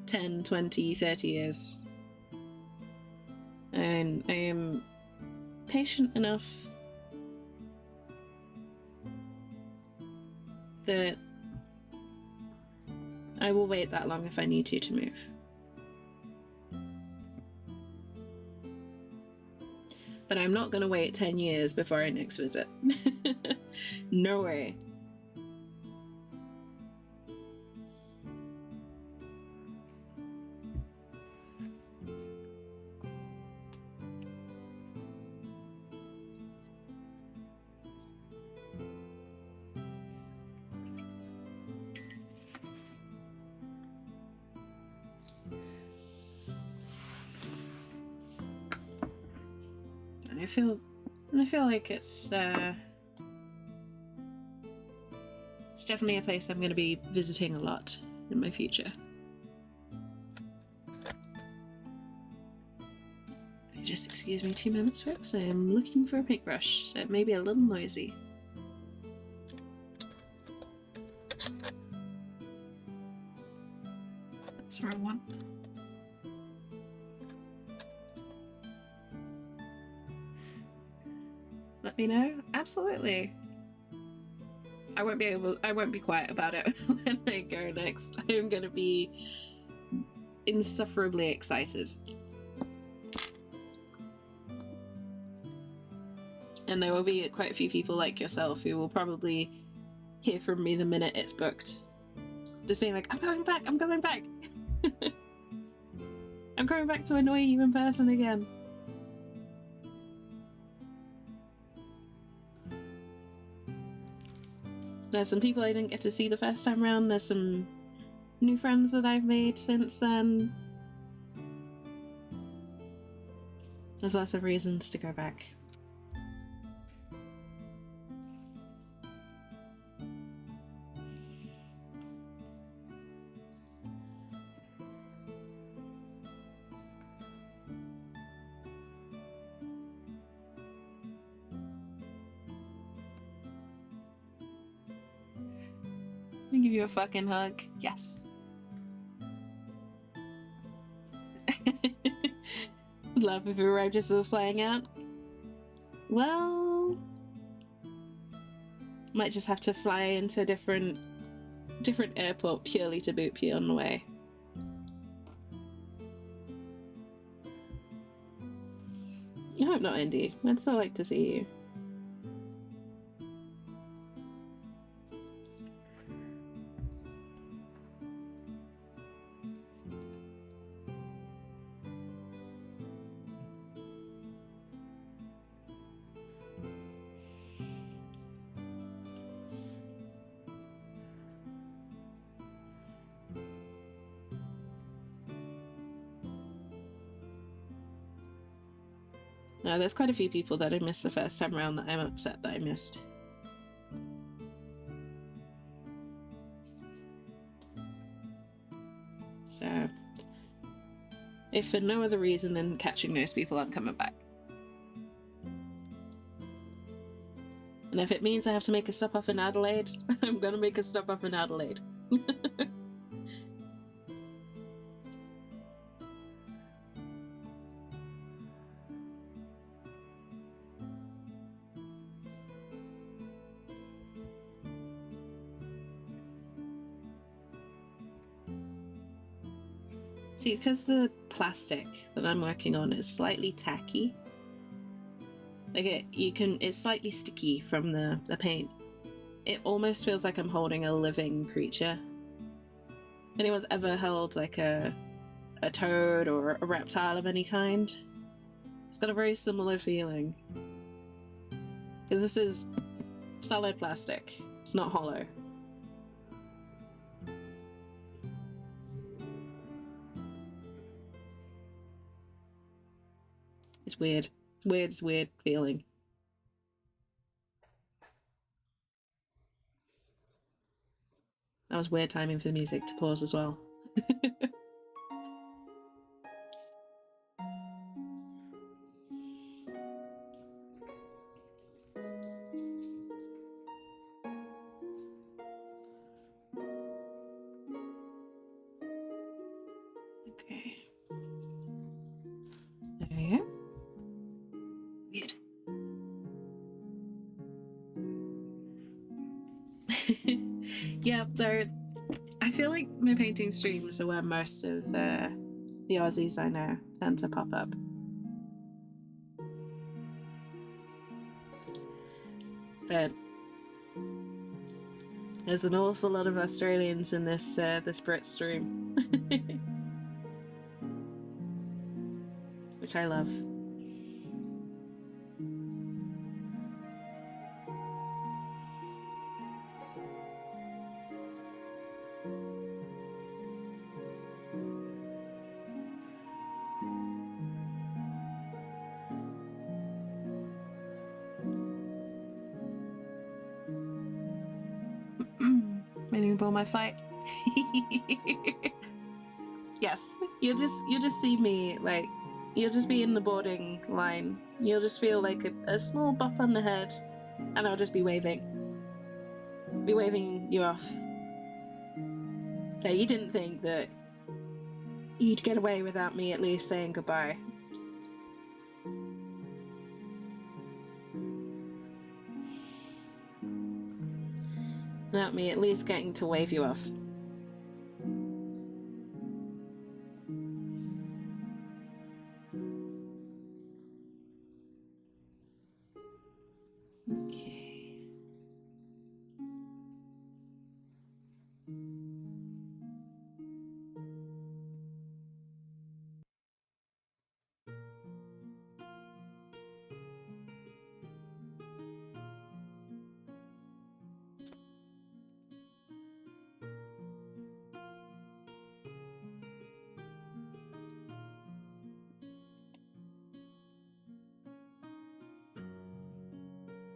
10, 20, 30 years. And I am patient enough that I will wait that long if I need to move. But I'm not going to wait 10 years before our next visit. No way. I feel like it's definitely a place I'm going to be visiting a lot in my future. Just excuse me 2 minutes, folks. I am looking for a paintbrush, so it may be a little noisy. Sorry, one. Let me know. Absolutely. I won't be quiet about it when I go next. I am going to be insufferably excited. And there will be quite a few people like yourself who will probably hear from me the minute it's booked. Just being like, I'm going back, I'm going back. I'm going back to annoy you in person again. There's some people I didn't get to see the first time around. There's some new friends that I've made since then. There's lots of reasons to go back. I'll give you a fucking hug. Yes. Love if your righteous is playing out. Well, might just have to fly into a different airport purely to boot you on the way. I hope not, Indy. I'd still like to see you. There's quite a few people that I missed the first time around that I'm upset that I missed. So, if for no other reason than catching those people, I'm coming back. And if it means I have to make a stop off in Adelaide, I'm gonna make a stop off in Adelaide. See, because the plastic that I'm working on is slightly tacky, like it's slightly sticky from the paint. It almost feels like I'm holding a living creature. If anyone's ever held like a toad or a reptile of any kind, it's got a very similar feeling. Because this is solid plastic, it's not hollow. It's weird. It's weird feeling. That was weird timing for the music to pause as well. Okay. There we go. Good. Yeah, I feel like my painting streams are where most of the Aussies I know tend to pop up. But there's an awful lot of Australians in this Brit stream, which I love. Waiting for my flight. Yes, you'll just see me, like, you'll just be in the boarding line. You'll just feel like a small bop on the head, and I'll just be waving you off. So you didn't think that you'd get away without me at least saying goodbye. Without me at least getting to wave you off. Okay.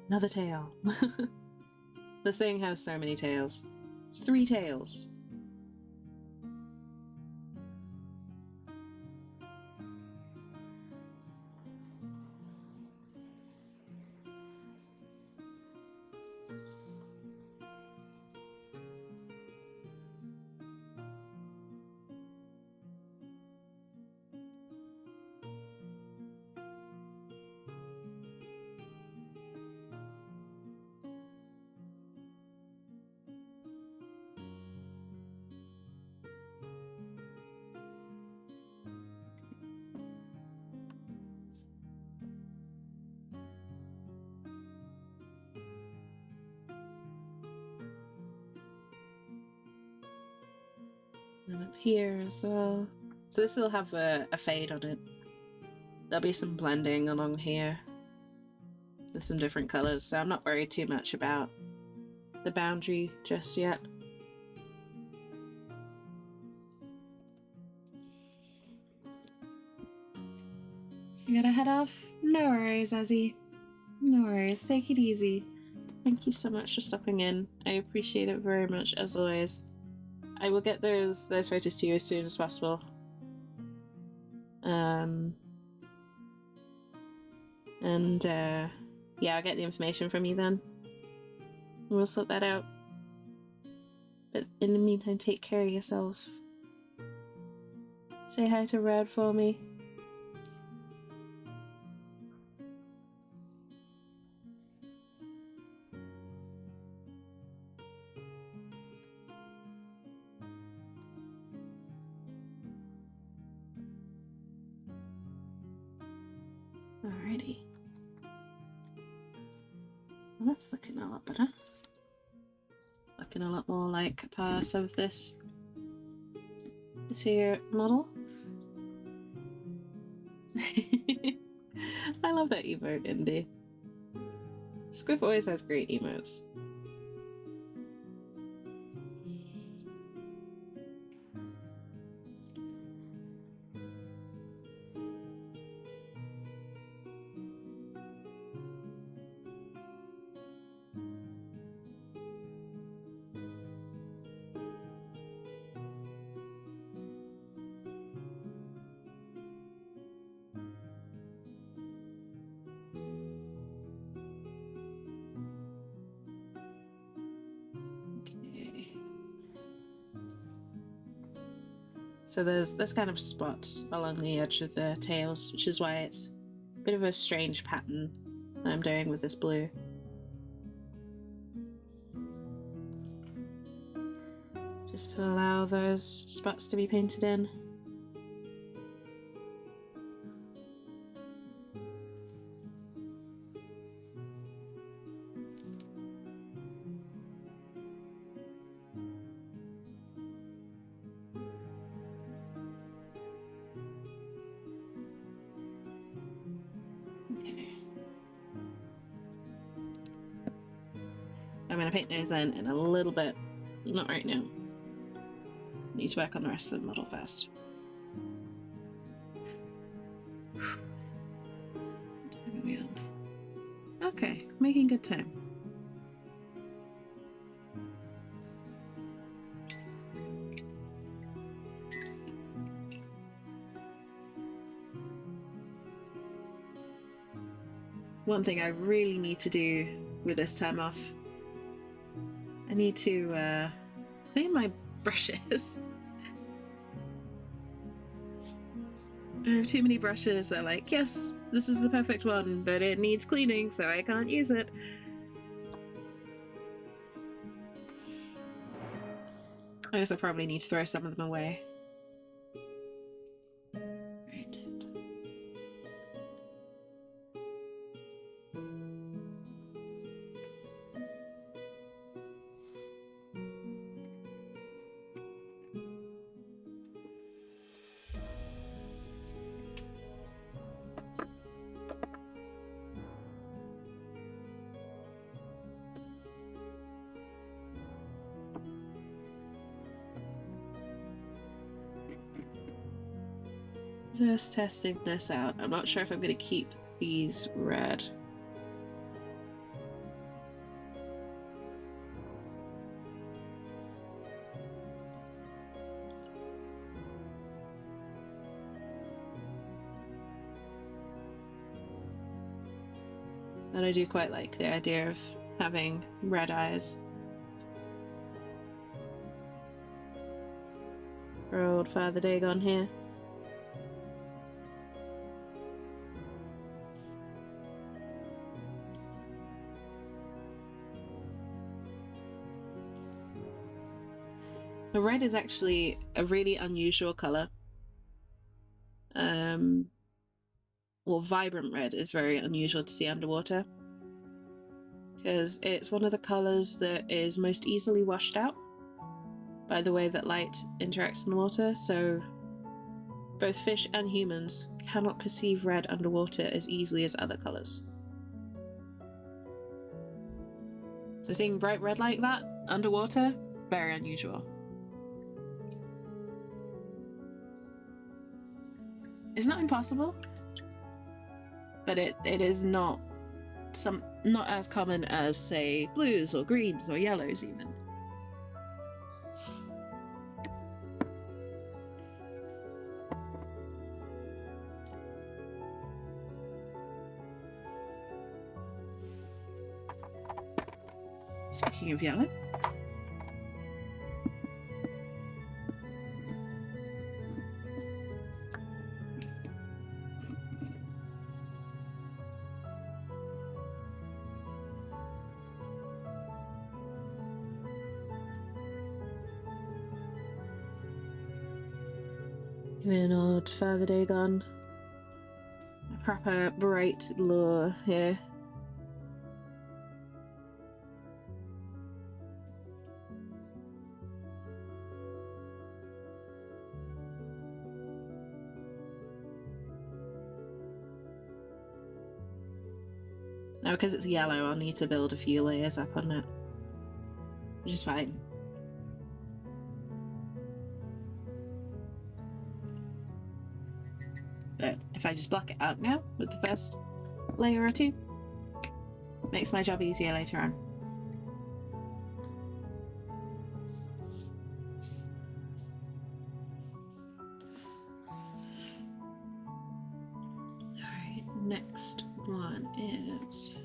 Another tail. This thing has so many tails. It's 3 tails. And up here as well. So this will have a fade on it. There'll be some blending along here with some different colours, so I'm not worried too much about the boundary just yet. You gotta head off? No worries, Ezzy. No worries, take it easy. Thank you so much for stopping in. I appreciate it very much, as always. I will get those photos to you as soon as possible. Yeah, I'll get the information from you then. We'll sort that out. But in the meantime, take care of yourself. Say hi to Red for me. Alrighty. Well, that's looking a lot better. Looking a lot more like part of this here model. I love that emote, Indy. Squiff always has great emotes. So there's kind of spots along the edge of the tails, which is why it's a bit of a strange pattern that I'm doing with this blue. Just to allow those spots to be painted in. I'm going to paint those in a little bit. Not right now. Need to work on the rest of the model first. Okay, making good time. One thing I really need to do with this time off, I need to clean my brushes. I have too many brushes that are like, yes, this is the perfect one, but it needs cleaning, so I can't use it. I also probably need to throw some of them away. Right. Just testing this out. I'm not sure if I'm going to keep these red. But I do quite like the idea of having red eyes. For old Father Dagon here. The red is actually a really unusual color. Well, vibrant red is very unusual to see underwater because it's one of the colors that is most easily washed out by the way that light interacts in the water, so both fish and humans cannot perceive red underwater as easily as other colors. So seeing bright red like that underwater, very unusual. It's not impossible, but it is not as common as, say, blues or greens or yellows even. Speaking of yellow, even old Father Dagon, a proper bright lure here. Now, because it's yellow, I'll need to build a few layers up on it, which is fine. But if I just block it out now with the first layer or two, makes my job easier later on. Alright, next one is...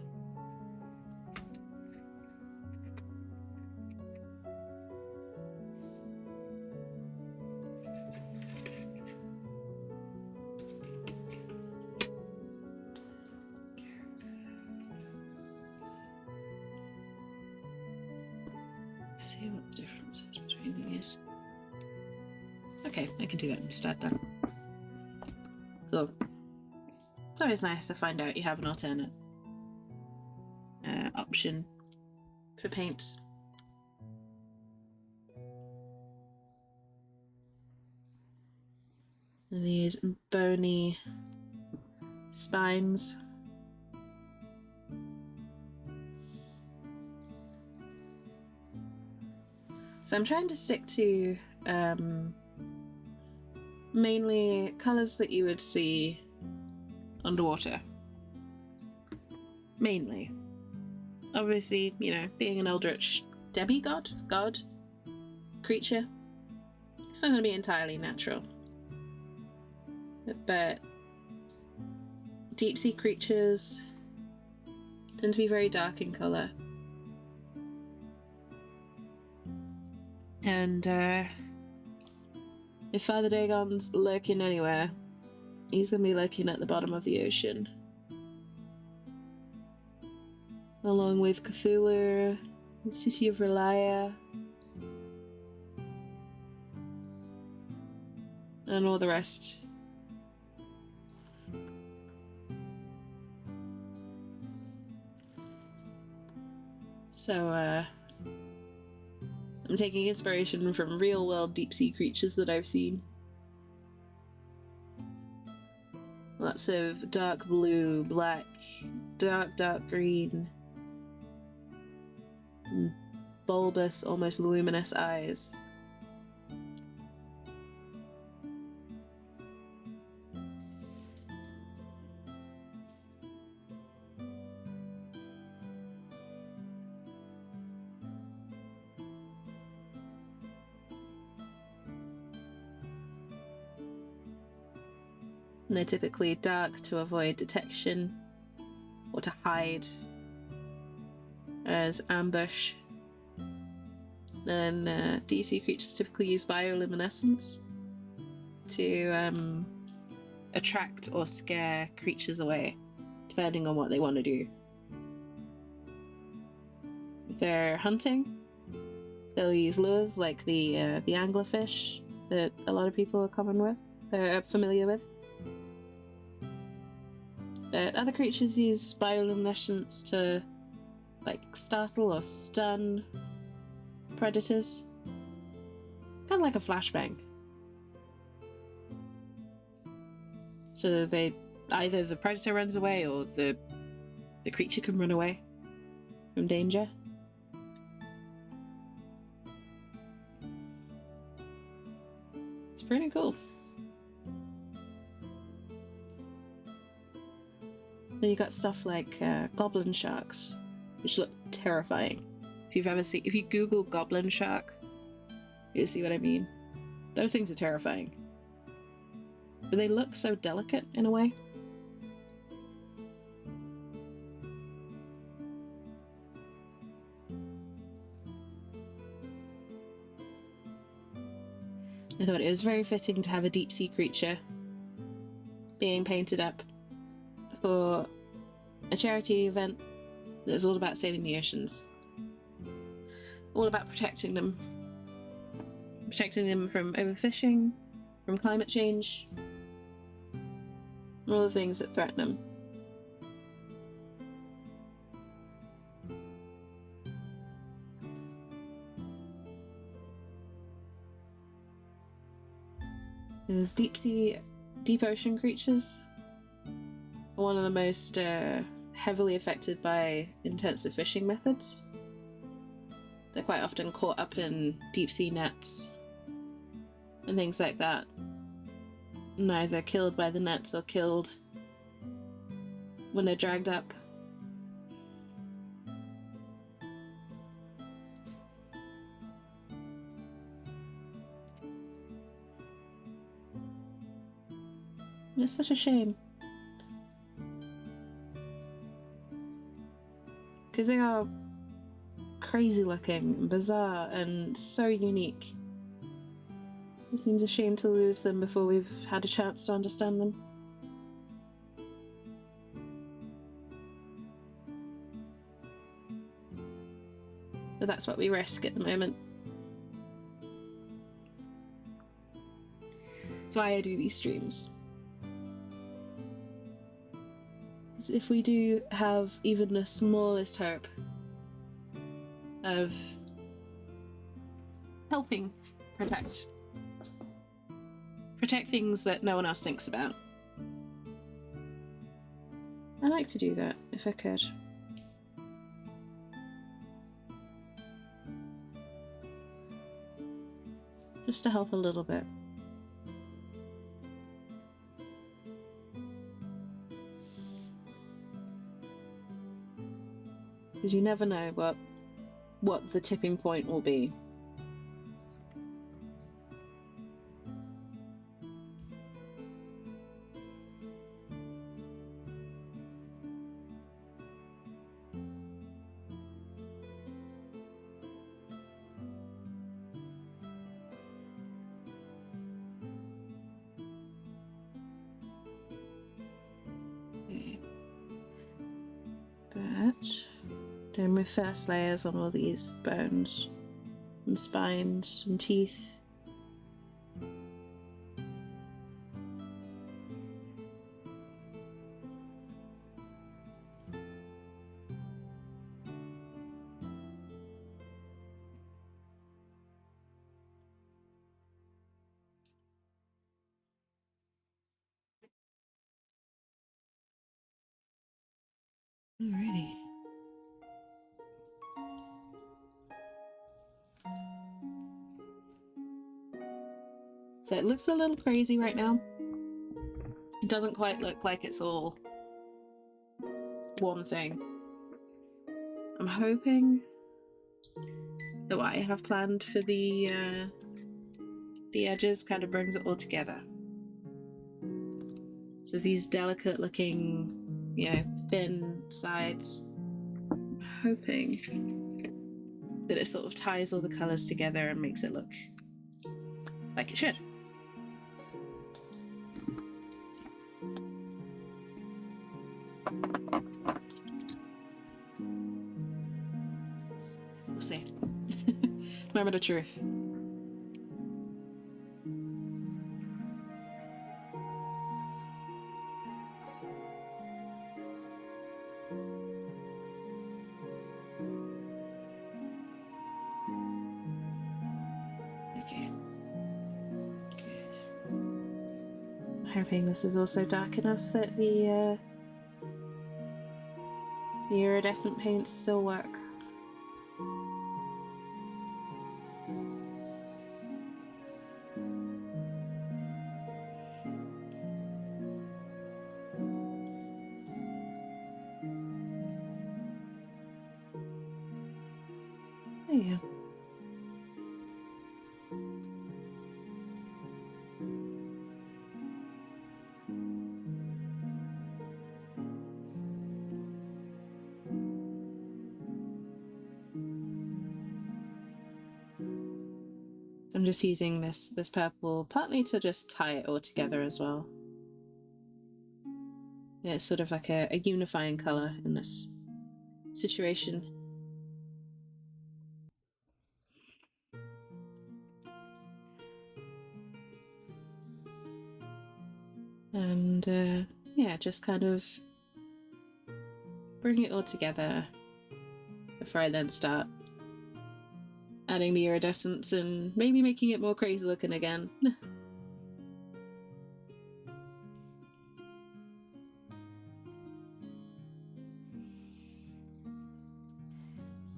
Let's see what the difference is between these. Okay, I can do that instead then. Cool. It's always nice to find out you have an alternate option for paints. And these bony spines. So I'm trying to stick to mainly colours that you would see underwater. Mainly. Obviously, you know, being an eldritch demigod, god, creature, it's not going to be entirely natural. But deep sea creatures tend to be very dark in colour. And if Father Dagon's lurking anywhere, he's going to be lurking at the bottom of the ocean. Along with Cthulhu, the City of Relia, and all the rest. So, I'm taking inspiration from real-world deep-sea creatures that I've seen. Lots of dark blue, black, dark green, and bulbous, almost luminous eyes. And they're typically dark to avoid detection or to hide as ambush. And DC creatures typically use bioluminescence to attract or scare creatures away, depending on what they want to do. If they're hunting, they'll use lures like the anglerfish that a lot of people are familiar with. But other creatures use bioluminescence to, like, startle or stun predators. Kind of like a flashbang. So they either the predator runs away or the creature can run away from danger. It's pretty cool. Then you got stuff like goblin sharks, which look terrifying. If you Google goblin shark, you'll see what I mean. Those things are terrifying. But they look so delicate in a way. I thought it was very fitting to have a deep sea creature being painted up for a charity event that's all about saving the oceans. All about protecting them. Protecting them from overfishing, from climate change, all the things that threaten them. There's deep ocean creatures. One of the most heavily affected by intensive fishing methods. They're quite often caught up in deep sea nets and things like that. And either killed by the nets or killed when they're dragged up. It's such a shame. Because they are crazy looking, and bizarre, and so unique. It seems a shame to lose them before we've had a chance to understand them. but that's what we risk at the moment. That's why I do these streams. Because if we do have even the smallest hope of helping protect things that no one else thinks about, I like to do that if I could. Just to help a little bit. Because you never know what the tipping point will be. Doing my first layers on all these bones and spines and teeth. Alrighty. So it looks a little crazy right now. It doesn't quite look like it's all one thing. I'm hoping that what I have planned for the edges kind of brings it all together. So these delicate looking, thin sides, I'm hoping that it sort of ties all the colours together and makes it look like it should. We'll see. Moment of truth. Okay. Good. I'm hoping this is also dark enough that the iridescent paints still work. Yeah. I'm just using this purple partly to just tie it all together as well. Yeah, it's sort of like a unifying colour in this situation. And yeah, just kind of bring it all together before I then start adding the iridescence and maybe making it more crazy looking again.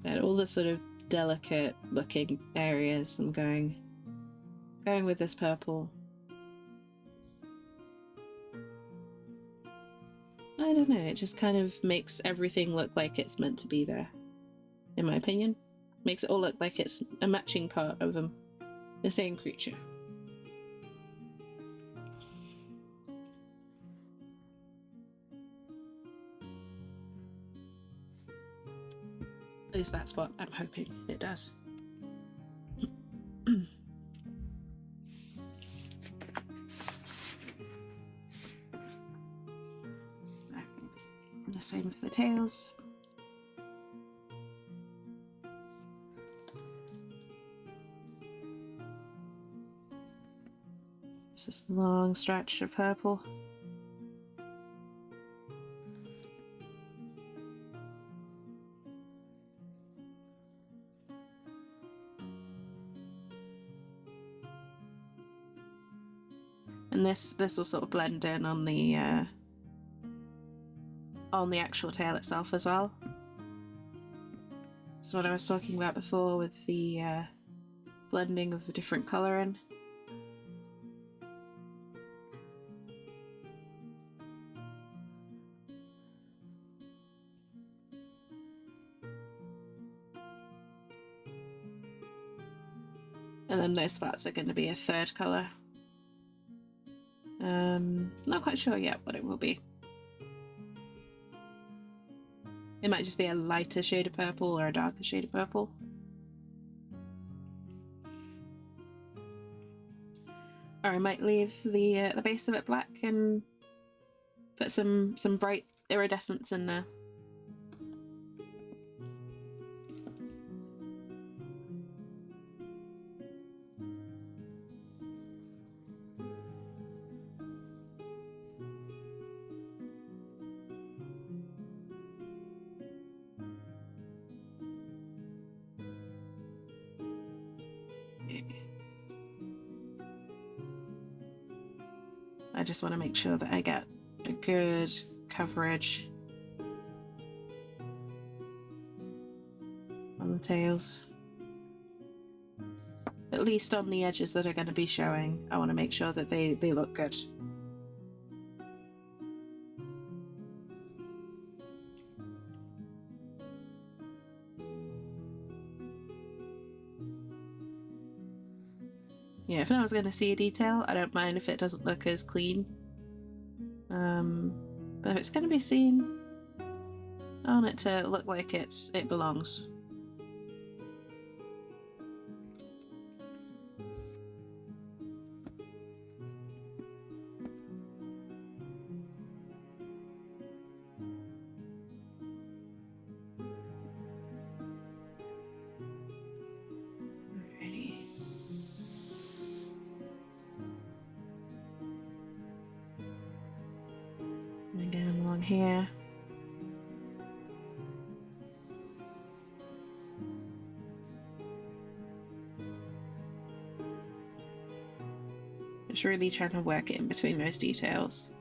But all the sort of delicate looking areas I'm going with this purple. I don't know, it just kind of makes everything look like it's meant to be there, in my opinion. Makes it all look like it's a matching part of them, the same creature. At least that's what I'm hoping it does. The same for the tails. It's this long stretch of purple. And this will sort of blend in on the actual tail itself as well. That's what I was talking about before with the blending of the different colouring. And then those spots are going to be a third colour. Not quite sure yet what it will be. It might just be a lighter shade of purple or a darker shade of purple. Or I might leave the base of it black and put some bright iridescence in there. I just want to make sure that I get a good coverage on the tails. At least on the edges that are going to be showing, I want to make sure that they look good. Yeah, if no one's going to see a detail, I don't mind if it doesn't look as clean. But if it's going to be seen, I want it to look like it belongs. Again, along here. Just really trying to work it in between those details.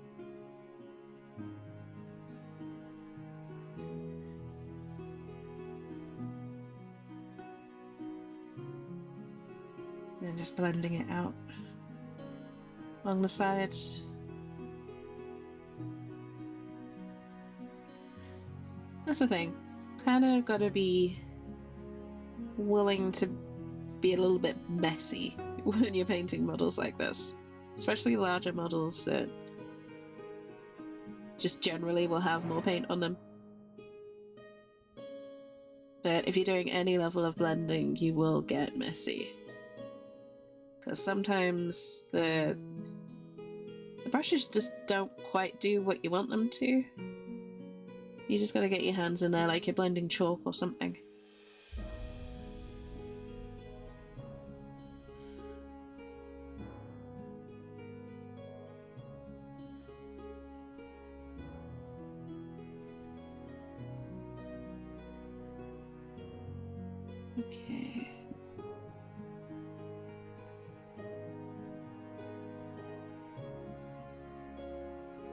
And just blending it out along the sides. That's the thing. Kind of got to be willing to be a little bit messy when you're painting models like this. Especially larger models that just generally will have more paint on them. But if you're doing any level of blending, you will get messy. Because sometimes the brushes just don't quite do what you want them to. You just gotta get your hands in there like you're blending chalk or something. Okay.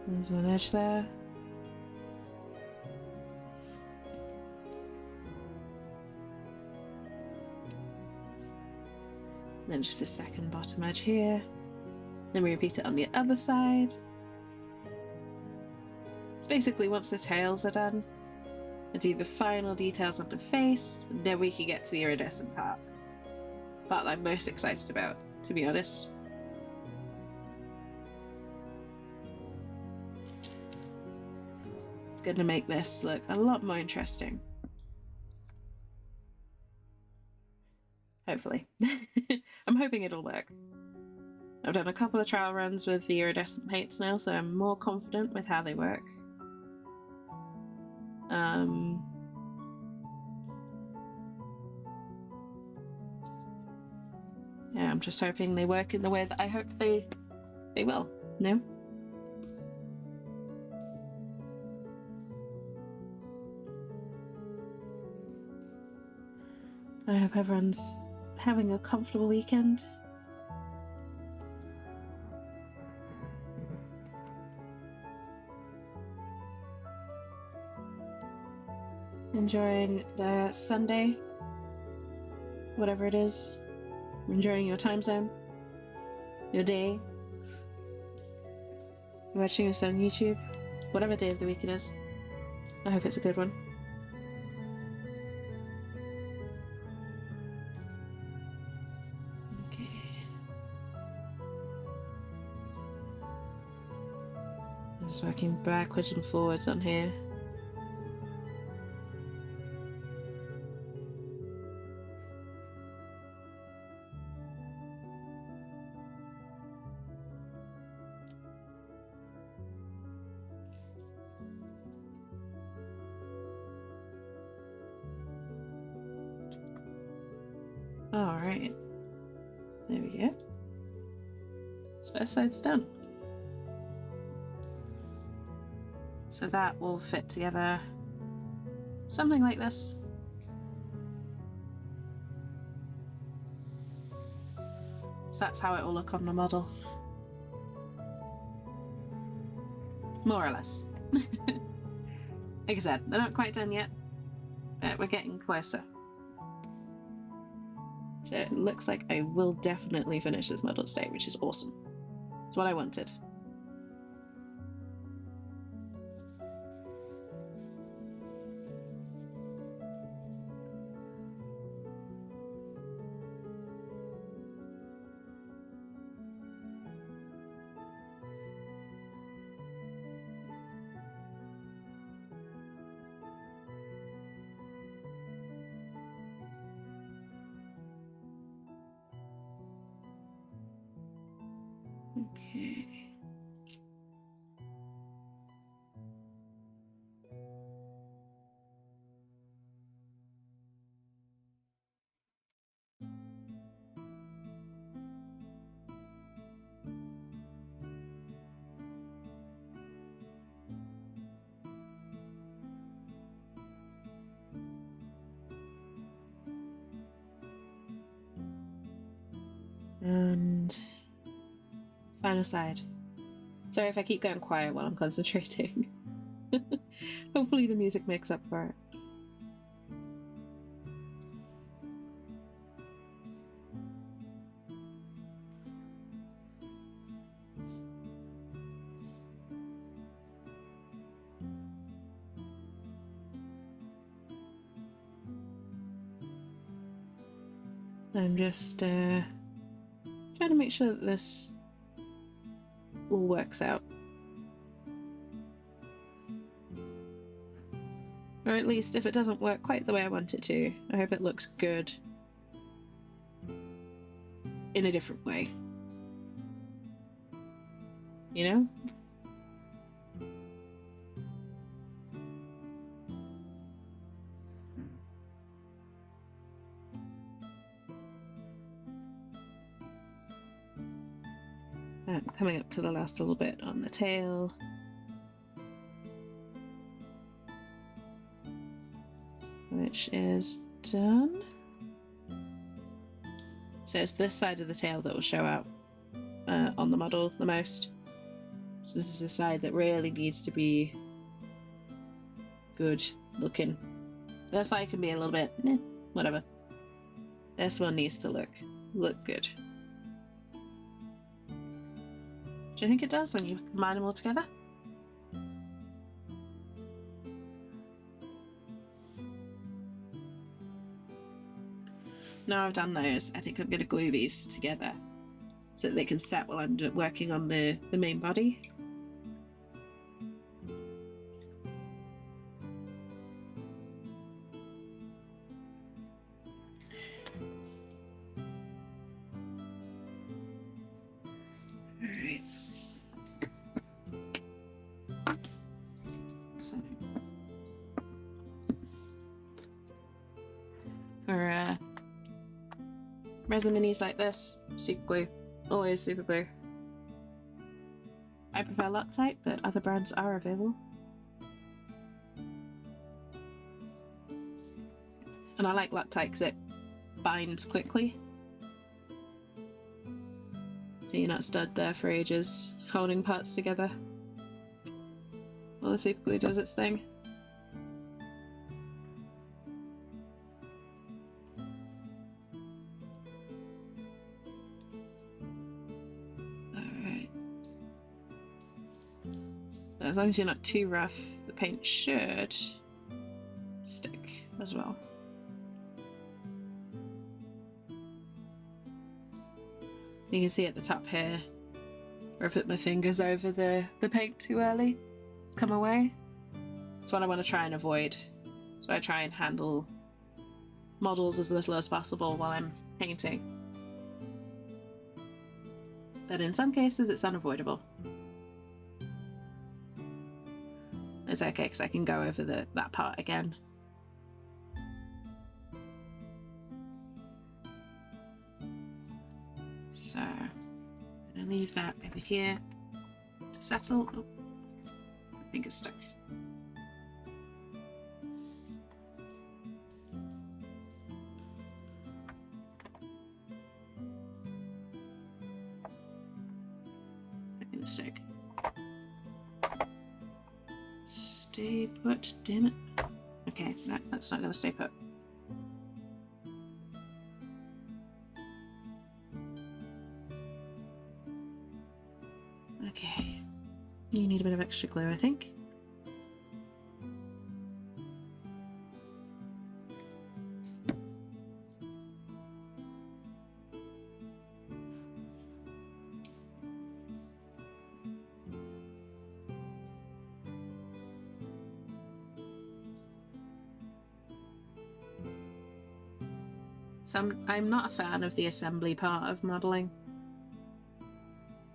There's one edge there. Then just a second bottom edge here. Then we repeat it on the other side. So basically, once the tails are done, I do the final details on the face, and then we can get to the iridescent part. The part that I'm most excited about, to be honest. It's going to make this look a lot more interesting. Hopefully. I'm hoping it'll work. I've done a couple of trial runs with the iridescent paints now, so I'm more confident with how they work. Yeah, I'm just hoping they work in the way that I hope they They will, no? I hope everyone's having a comfortable weekend. Enjoying the Sunday, whatever it is. Enjoying your time zone, your day. Watching this on YouTube, whatever day of the week it is. I hope it's a good one. Okay. I'm just working backwards and forwards on here. Alright. There we go. This first side's done. So that will fit together something like this. So that's how it will look on the model. More or less. Like I said, they're not quite done yet, but we're getting closer. So it looks like I will definitely finish this model today, which is awesome. It's what I wanted. Okay. And final side. Sorry if I keep going quiet while I'm concentrating. Hopefully the music makes up for it. I'm just trying to make sure that this all works out. Or at least if it doesn't work quite the way I want it to, I hope it looks good in a different way. You know? I'm coming up to the last little bit on the tail. Which is done. So it's this side of the tail that will show out on the model the most. So this is the side that really needs to be good looking. That side can be a little bit, whatever. This one needs to look good. Do you think it does when you combine them all together? Now I've done those, I think I'm going to glue these together so that they can set while I'm working on the main body. Alright. So for resin minis like this, super glue. Always super glue. I prefer Loctite, but other brands are available. And I like Loctite because it binds quickly. So you're not stood there for ages holding parts together while the super glue does its thing. Alright. As long as you're not too rough, the paint should stick as well. You can see at the top here where I put my fingers over the paint too early. It's come away. That's what I want to try and avoid. So I try and handle models as little as possible while I'm painting. But in some cases it's unavoidable. It's okay because I can go over that part again. So I'm going to leave that over here to settle. Oh, I think it's stuck. It's going to stick. Stay put, damn it. Okay, no, that's not going to stay put. Okay, you need a bit of extra glue, I think. I'm not a fan of the assembly part of modelling.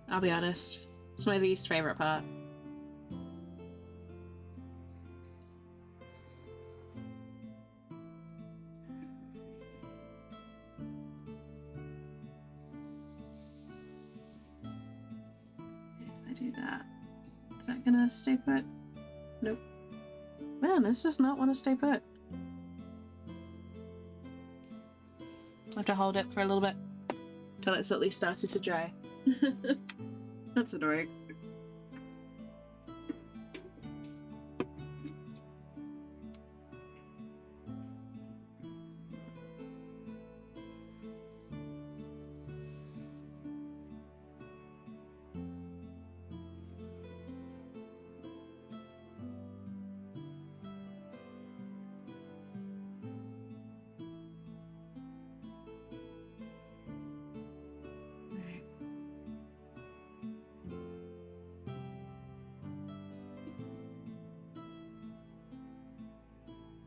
I'll be honest. It's my least favourite part. If I do that, is that gonna stay put? Nope. Man, this does not want to stay put. I have to hold it for a little bit till it's at least started to dry. That's annoying.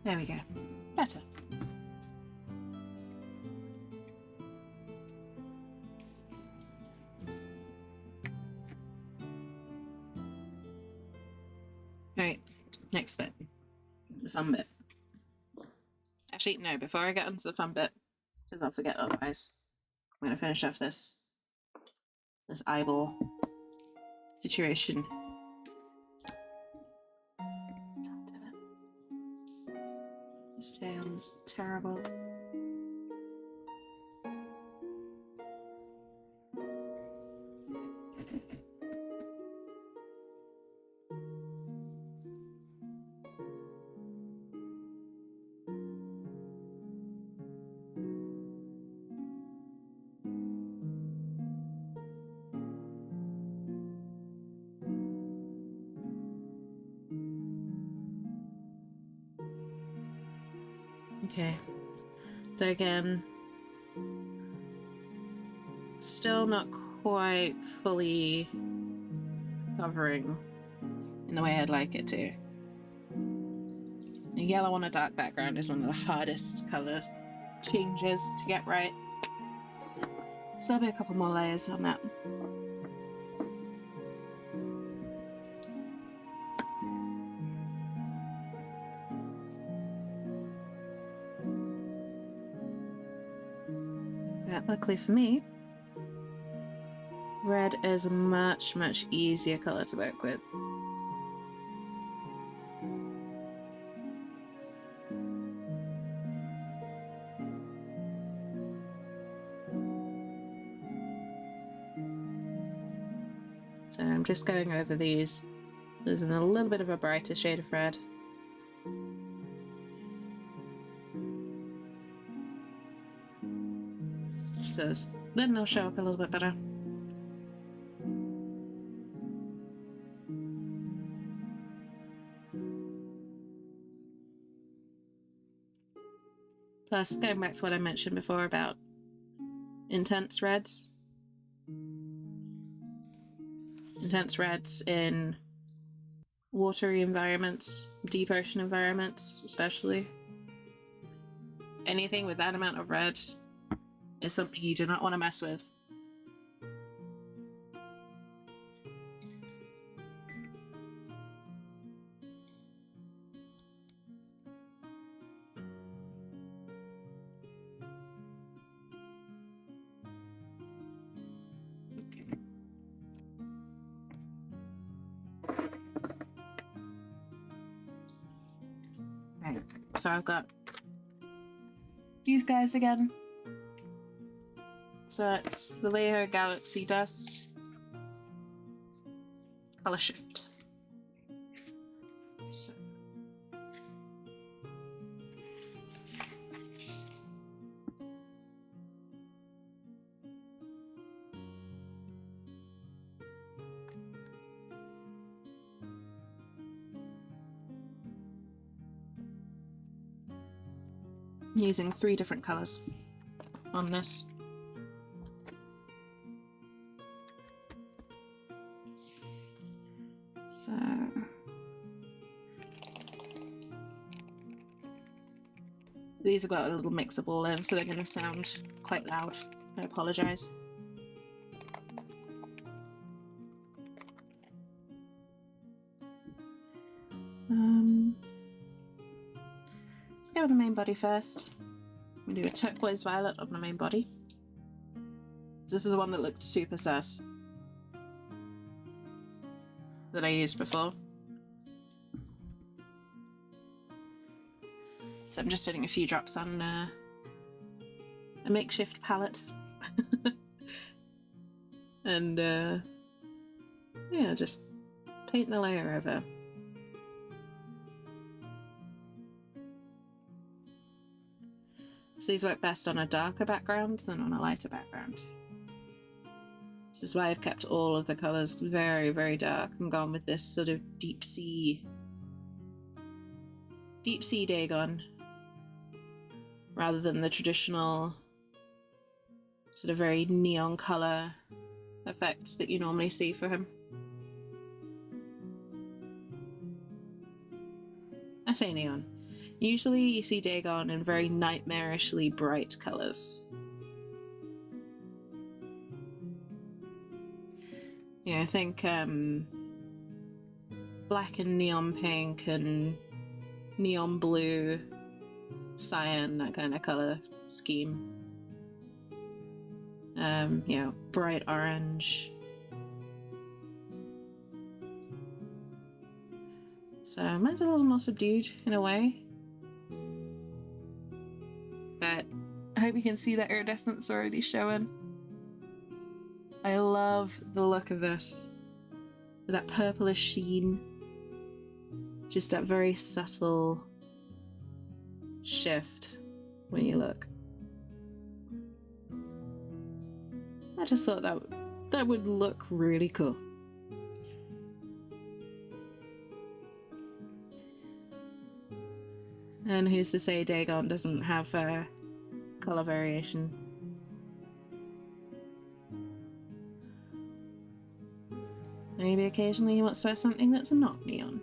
There we go. Better. Right, next bit. The fun bit. Actually, no, before I get onto the fun bit, because I'll forget otherwise, I'm going to finish off this eyeball situation. This tail's terrible. Okay, so again, still not quite fully covering in the way I'd like it to. The yellow on a dark background is one of the hardest colour changes to get right. So there'll be a couple more layers on that. But luckily for me, Red is a much, much easier colour to work with. So I'm just going over these. There's a little bit of a brighter shade of red. So then they'll show up a little bit better. Plus, going back to what I mentioned before about intense reds. Intense reds in watery environments, deep ocean environments especially. Anything with that amount of red is something you do not want to mess with. So I've got these guys again. So it's the Leo Galaxy Dust color shift. So using 3 different colors on this. So these have got a little mix of all in, so they're going to sound quite loud. I apologise. Let's go with the main body first. I'm going to do a turquoise violet on the main body. This is the one that looked super sus that I used before. So I'm just putting a few drops on a makeshift palette. And yeah, just paint the layer over. So these work best on a darker background than on a lighter background. This is why I've kept all of the colours very, very dark and gone with this sort of deep sea Dagon, rather than the traditional sort of very neon colour effects that you normally see for him. I say neon. Usually you see Dagon in very nightmarishly bright colours. Yeah, I think black and neon pink and neon blue, cyan, that kind of colour scheme. You know, bright orange. So mine's a little more subdued in a way. But I hope you can see that iridescence already showing. I love the look of this. That purplish sheen. Just that very subtle shift when you look. I just thought that would look really cool. And who's to say Dagon doesn't have colour variation? Maybe occasionally he wants to wear something that's not neon.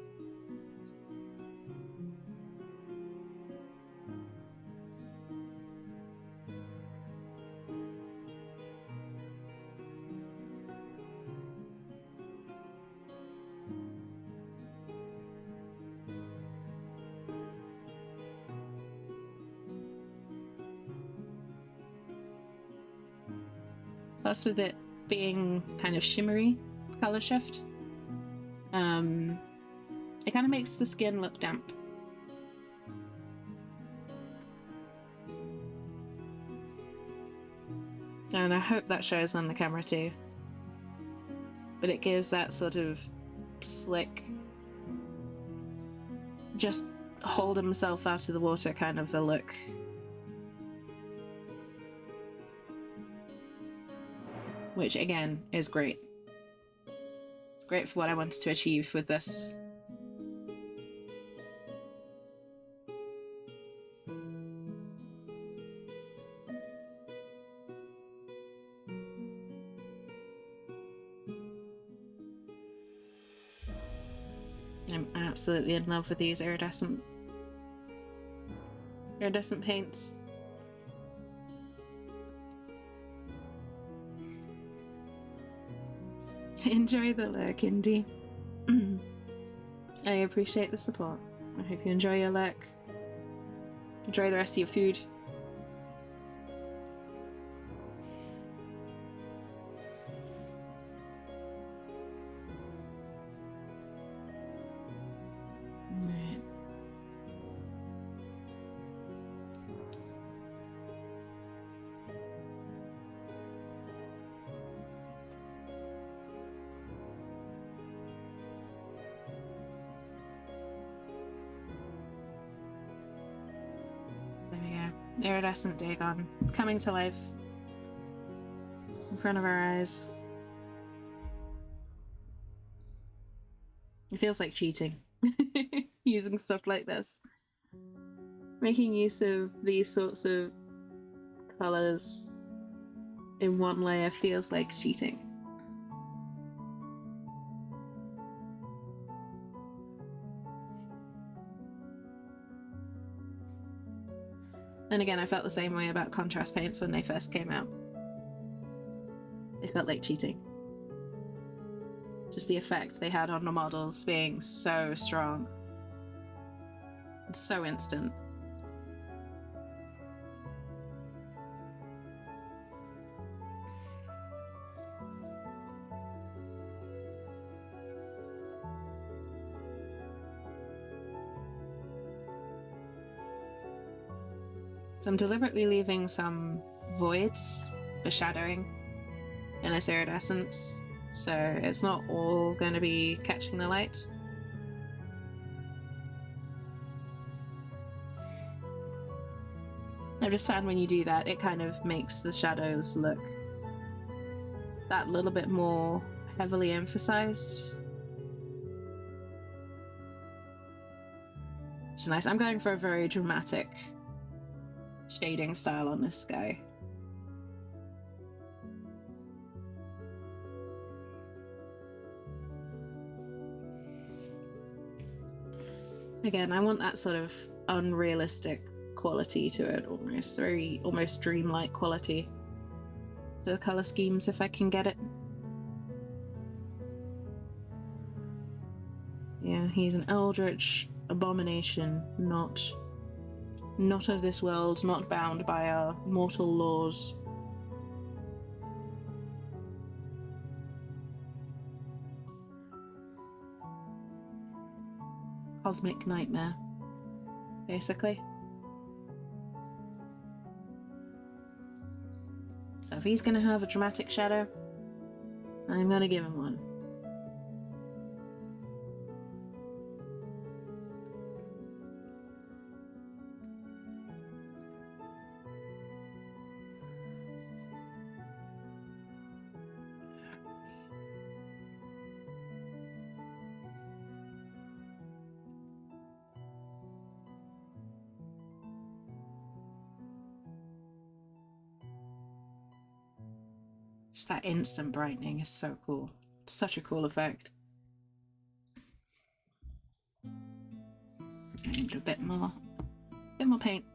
Plus with it being kind of shimmery color shift. It kind of makes the skin look damp. And I hope that shows on the camera too. But it gives that sort of slick, just hold himself out of the water kind of a look. Which again is great. It's great for what I wanted to achieve with this. I'm absolutely in love with these iridescent paints. Enjoy the lurk, Indy. I appreciate the support. I hope you enjoy your lurk. Enjoy the rest of your food. Right. There we go. Iridescent Dagon coming to life in front of our eyes. It feels like cheating. Using stuff like this. Making use of these sorts of colours in one layer feels like cheating. And again, I felt the same way about contrast paints when they first came out. They felt like cheating. Just the effect they had on the models being so strong. And so instant. So I'm deliberately leaving some voids for shadowing in this iridescence, so it's not all going to be catching the light. I've just found when you do that, it kind of makes the shadows look that little bit more heavily emphasized. Which is nice. I'm going for a very dramatic shading style on this guy. Again, I want that sort of unrealistic quality to it, almost dreamlike quality to the color schemes if I can get it. Yeah, he's an eldritch abomination, not of this world, not bound by our mortal laws. Cosmic nightmare, basically. So if he's gonna have a dramatic shadow, I'm gonna give him one. Just that instant brightening is so cool. It's such a cool effect. I need a bit more paint.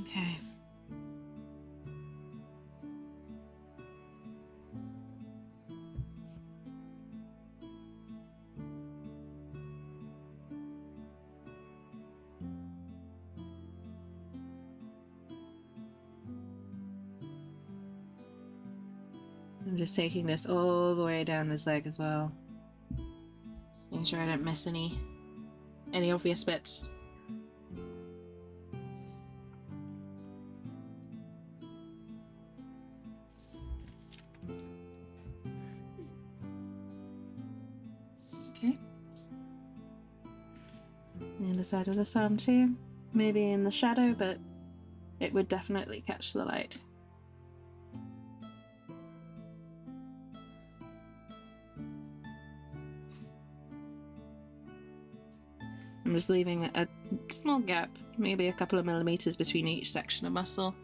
Okay. I'm just taking this all the way down this leg as well. Making sure I don't miss any obvious bits. Okay. The other side of this arm too. Maybe in the shadow, but it would definitely catch the light. I'm just leaving a small gap, maybe a couple of millimeters between each section of muscle,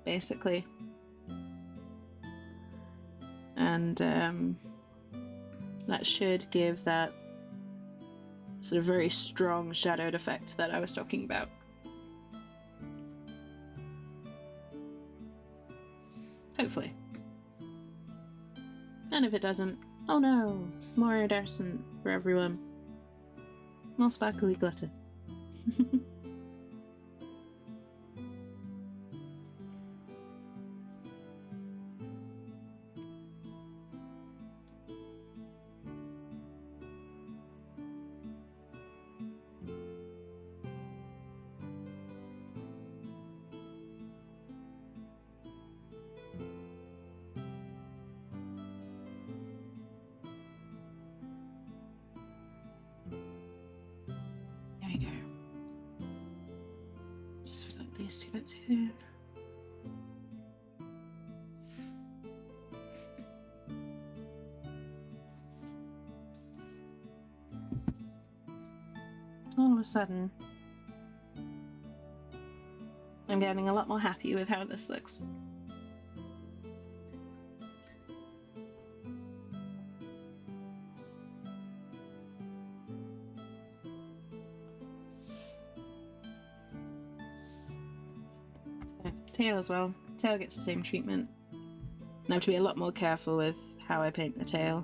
basically. And that should give that sort of very strong shadowed effect that I was talking about. Hopefully. And if it doesn't, oh no, more iridescent for everyone. More sparkly glitter. There we go. Just fill up these two bits here. All of a sudden, I'm getting a lot more happy with how this looks. Tail as well. Tail gets the same treatment. I have to be a lot more careful with how I paint the tail.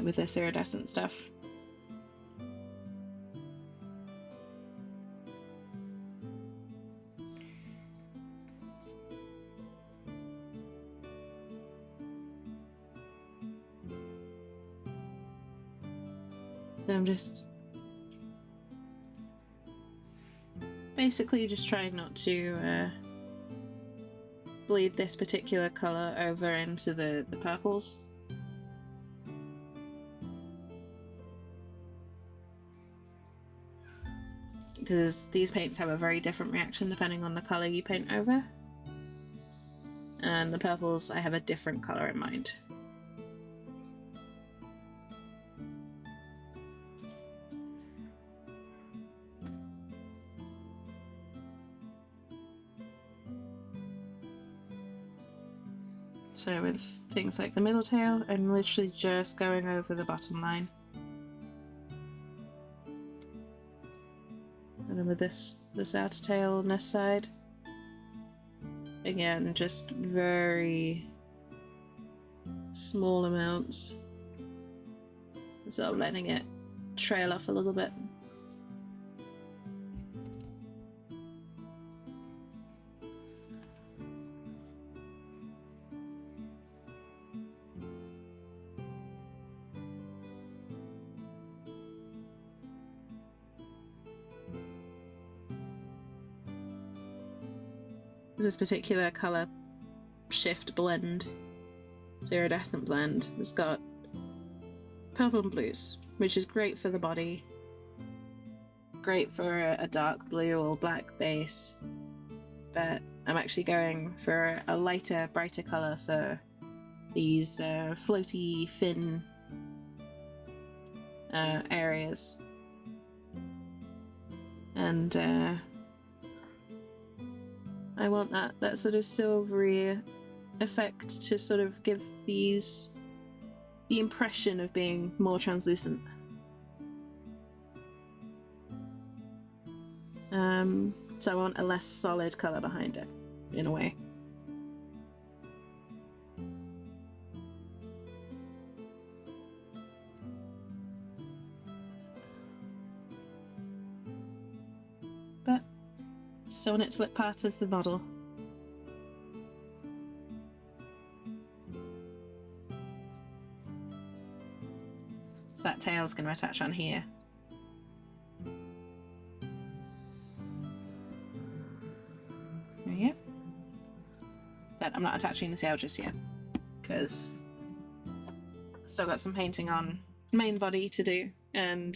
With this iridescent stuff. So I'm just basically just trying not to bleed this particular colour over into the purples. Because these paints have a very different reaction depending on the colour you paint over. And the purples, I have a different colour in mind. So with things like the middle tail, I'm literally just going over the bottom line. And then with this outer tail on this side, again, just very small amounts. So I'm letting it trail off a little bit. This particular colour shift blend, iridescent blend, has got purple and blues, which is great for the body, great for a dark blue or black base, but I'm actually going for a lighter, brighter colour for these floaty, thin areas. And I want that sort of silvery effect to sort of give these the impression of being more translucent. So I want a less solid colour behind it, in a way. But still want it to look part of the model. So that tail's going to attach on here. Yep. But I'm not attaching the tail just yet, because still got some painting on the main body to do, and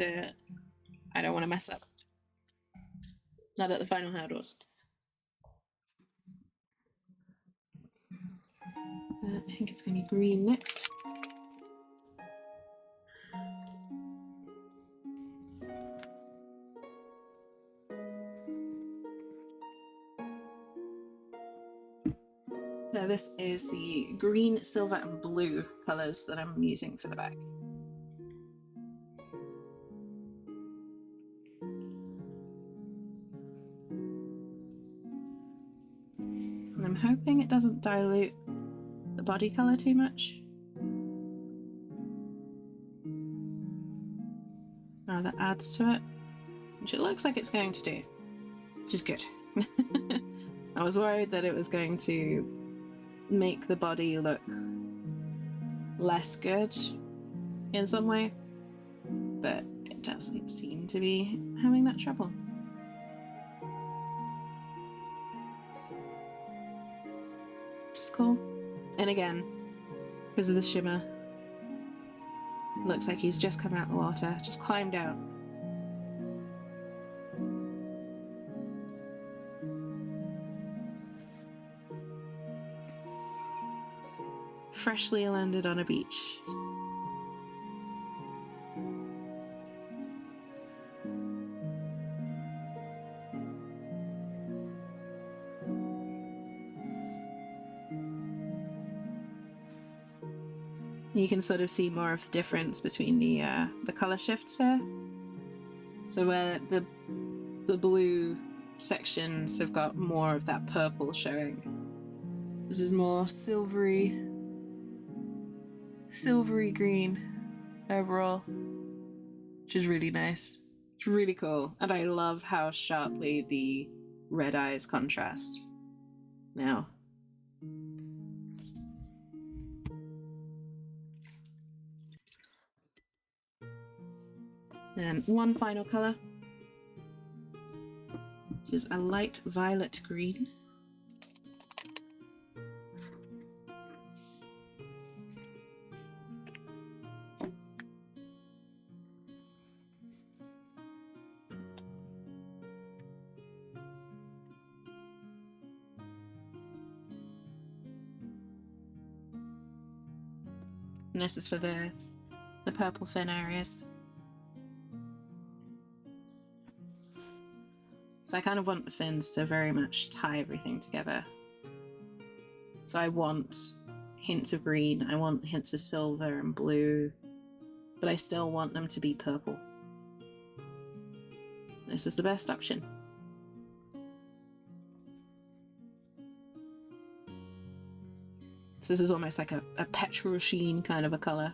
I don't want to mess up. Not at the final hurdles. I think it's going to be green next. So this is the green, silver and blue colours that I'm using for the back. And I'm hoping it doesn't dilute the body colour too much. Now that adds to it, which it looks like it's going to do, which is good. I was worried that it was going to make the body look less good in some way, but it doesn't seem to be having that trouble. Which is cool. And again, because of the shimmer, looks like he's just come out of the water, just climbed out. Freshly landed on a beach. You can sort of see more of the difference between the color shifts here. So where the blue sections have got more of that purple showing, which is more silvery green overall, which is really nice. It's really cool, and I love how sharply the red eyes contrast now. And one final colour, which is a light violet green. And this is for the purple fin areas. So I kind of want the fins to very much tie everything together. So I want hints of green, I want hints of silver and blue, but I still want them to be purple. This is the best option. So this is almost like a petrol sheen kind of a colour.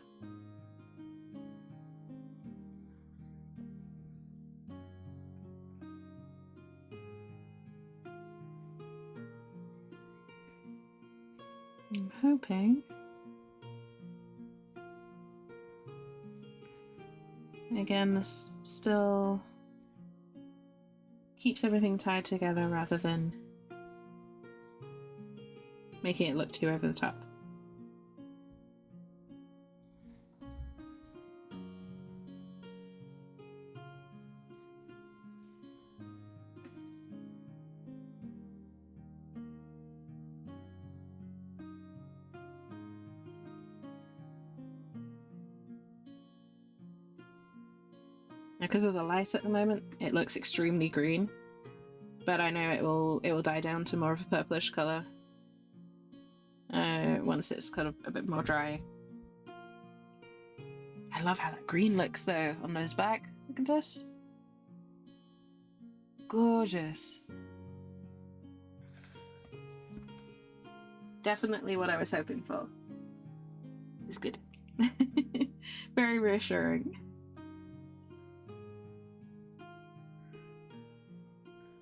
I'm hoping again this still keeps everything tied together rather than making it look too over the top. Because of the light at the moment, it looks extremely green, but I know it will die down to more of a purplish colour once it's kind of a bit more dry. I love how that green looks though on those back. Look at this. gorgeous. Definitely what I was hoping for. It's good. Very reassuring.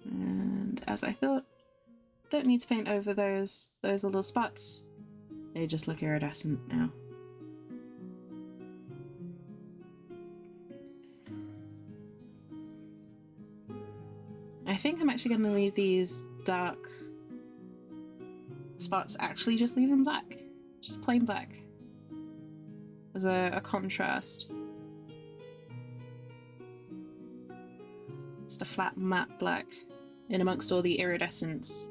And as I thought, don't need to paint over those little spots. They just look iridescent now. I think I'm actually going to leave these dark spots, actually just leave them black. Just plain black. As a contrast. Just a flat matte black in amongst all the iridescence.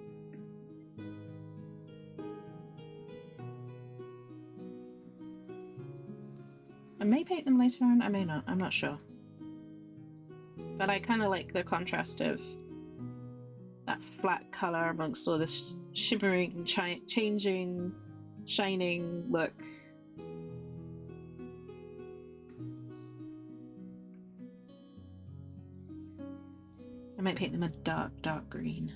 I may paint them later on, I may not, I'm not sure. But I kind of like the contrast of that flat colour amongst all this shimmering, changing, shining look. I might paint them a dark green.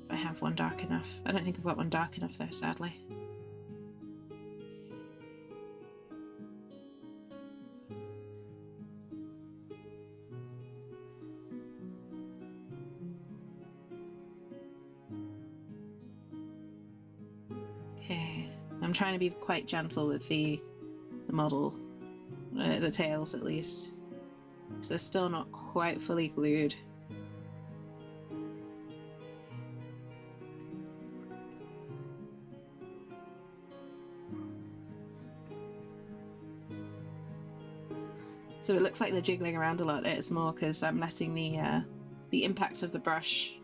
If I have one dark enough. I don't think I've got one dark enough though, sadly. Okay, I'm trying to be quite gentle with the model, the tails at least. So they're still not quite fully glued. So it looks like they're jiggling around a lot. It's more because I'm letting the impact of the brush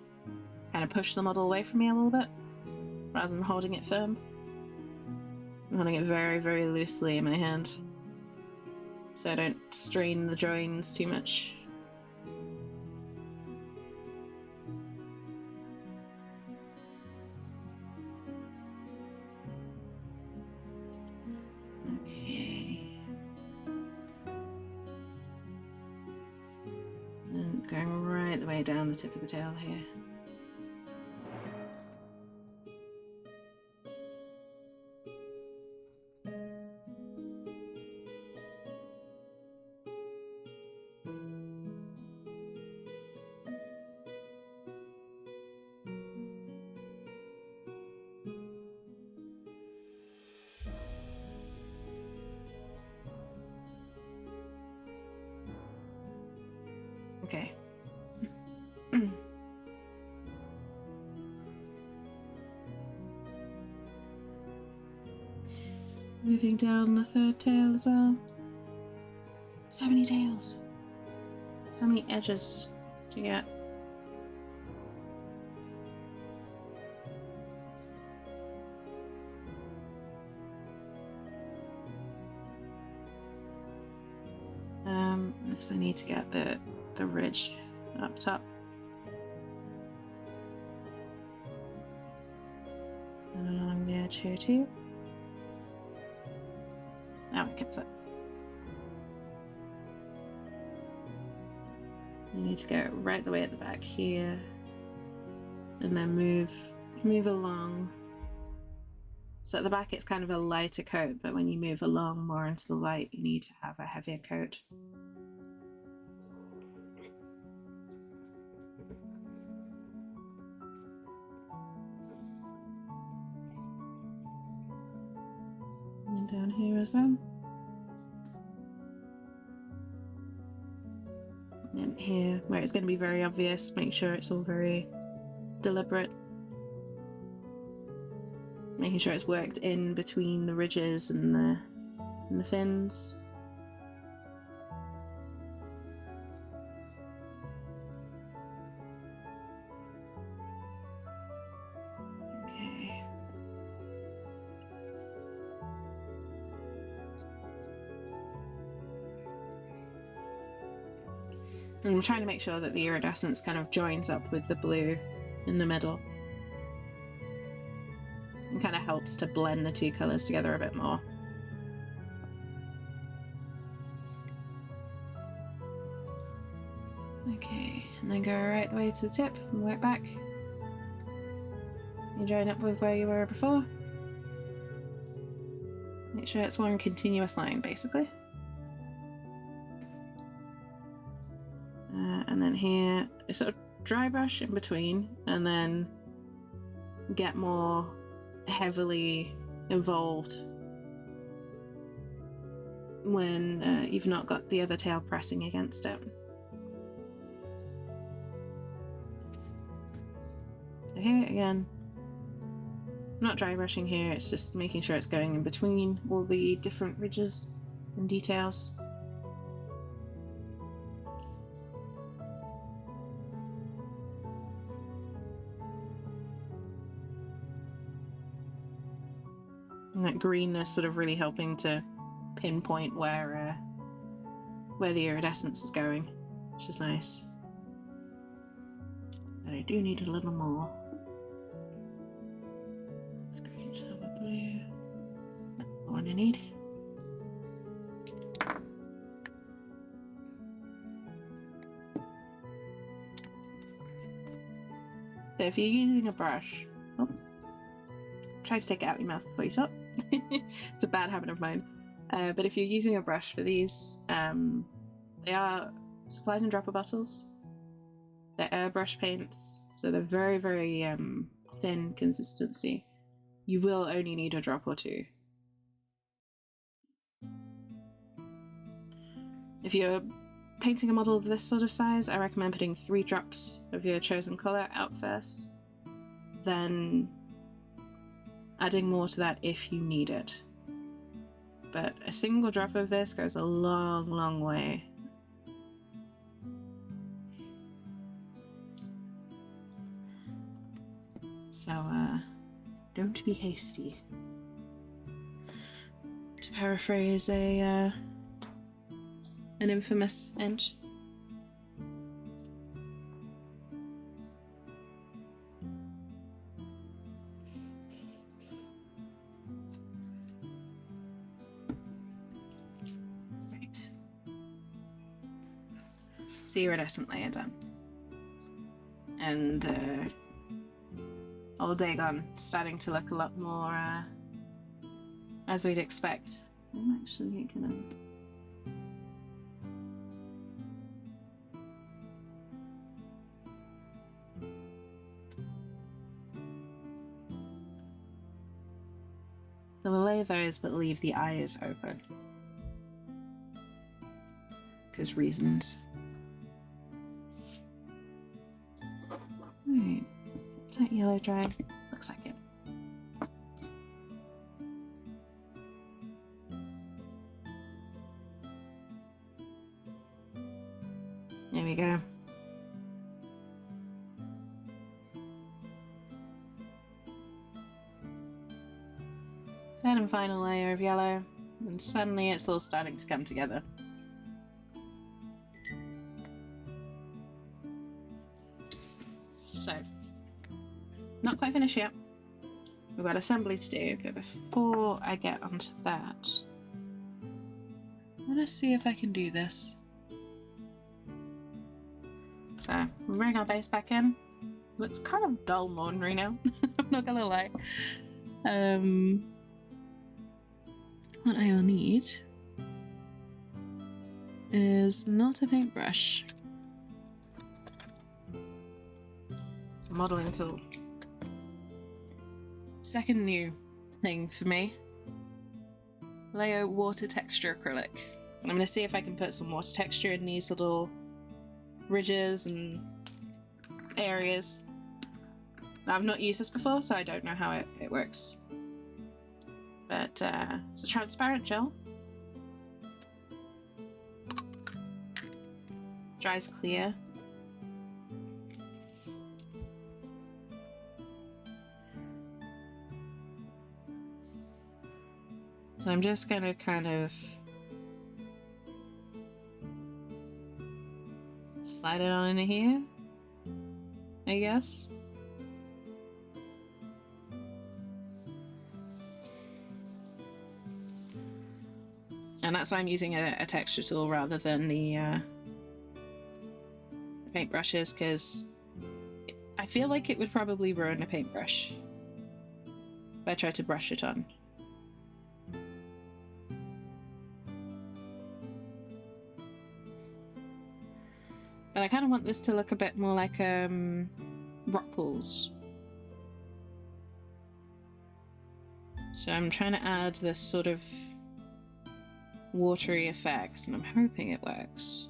kind of push the model away from me a little bit, rather than holding it firm. I'm holding it very, very loosely in my hand, so I don't strain the joins too much. Okay. And going right the way down the tip of the tail here. Okay. Moving down the third tail as well. So many tails. So many edges to get. Next I need to get the ridge up top. And along the edge here too. Now we can flip. You need to go right the way at the back here, and then move along. So at the back it's kind of a lighter coat, but when you move along more into the light, you need to have a heavier coat. And down here as well. And here, where it's going to be very obvious, make sure it's all very deliberate. Making sure it's worked in between the ridges and the fins. Okay. And I'm trying to make sure that the iridescence kind of joins up with the blue in the middle. And kind of helps to blend the two colours together a bit more. Okay, and then go right the way to the tip and work back. You join up with where you were before. Make sure it's one continuous line, basically. And then here, sort of dry brush in between, and then get more heavily involved when you've not got the other tail pressing against it. So here again, not dry brushing here, it's just making sure it's going in between all the different ridges and details. And that greenness sort of really helping to pinpoint where the iridescence is going, which is nice. But I do need a little more. Green, silver, blue. That's the one I need. So if you're using a brush, try to take it out your mouth before you talk. It's a bad habit of mine. But if you're using a brush for these, they are supplied in dropper bottles. They're airbrush paints, so they're very, very thin consistency. You will only need a drop or two. If you're painting a model of this sort of size, I recommend putting 3 drops of your chosen colour out first, then adding more to that if you need it. But a single drop of this goes a long, long way. So, don't be hasty. To paraphrase an infamous ent. Right. So iridescent layer done. And old Dagon starting to look a lot more as we'd expect. I'm actually gonna so we'll lay those but leave the eyes open. Because reasons. Alright. Is that yellow dry? Looks like it. There we go. Third and final layer of yellow, and suddenly it's all starting to come together. So, not quite finished yet. We've got assembly to do, but before I get onto that, let us see if I can do this. So, we'll bring our base back in. Looks kind of dull and ordinary now, I'm not gonna lie. What I will need is not a paintbrush. It's a modelling tool. Second new thing for me. Layer water texture acrylic. And I'm going to see if I can put some water texture in these little ridges and areas. Now, I've not used this before, so I don't know how it works. But it's a transparent gel. Dries clear. So I'm just gonna kind of slide it on into here, I guess. And that's why I'm using a texture tool rather than the paintbrushes because I feel like it would probably ruin a paintbrush if I tried to brush it on. But I kind of want this to look a bit more like rock pools. So I'm trying to add this sort of watery effect, and I'm hoping it works.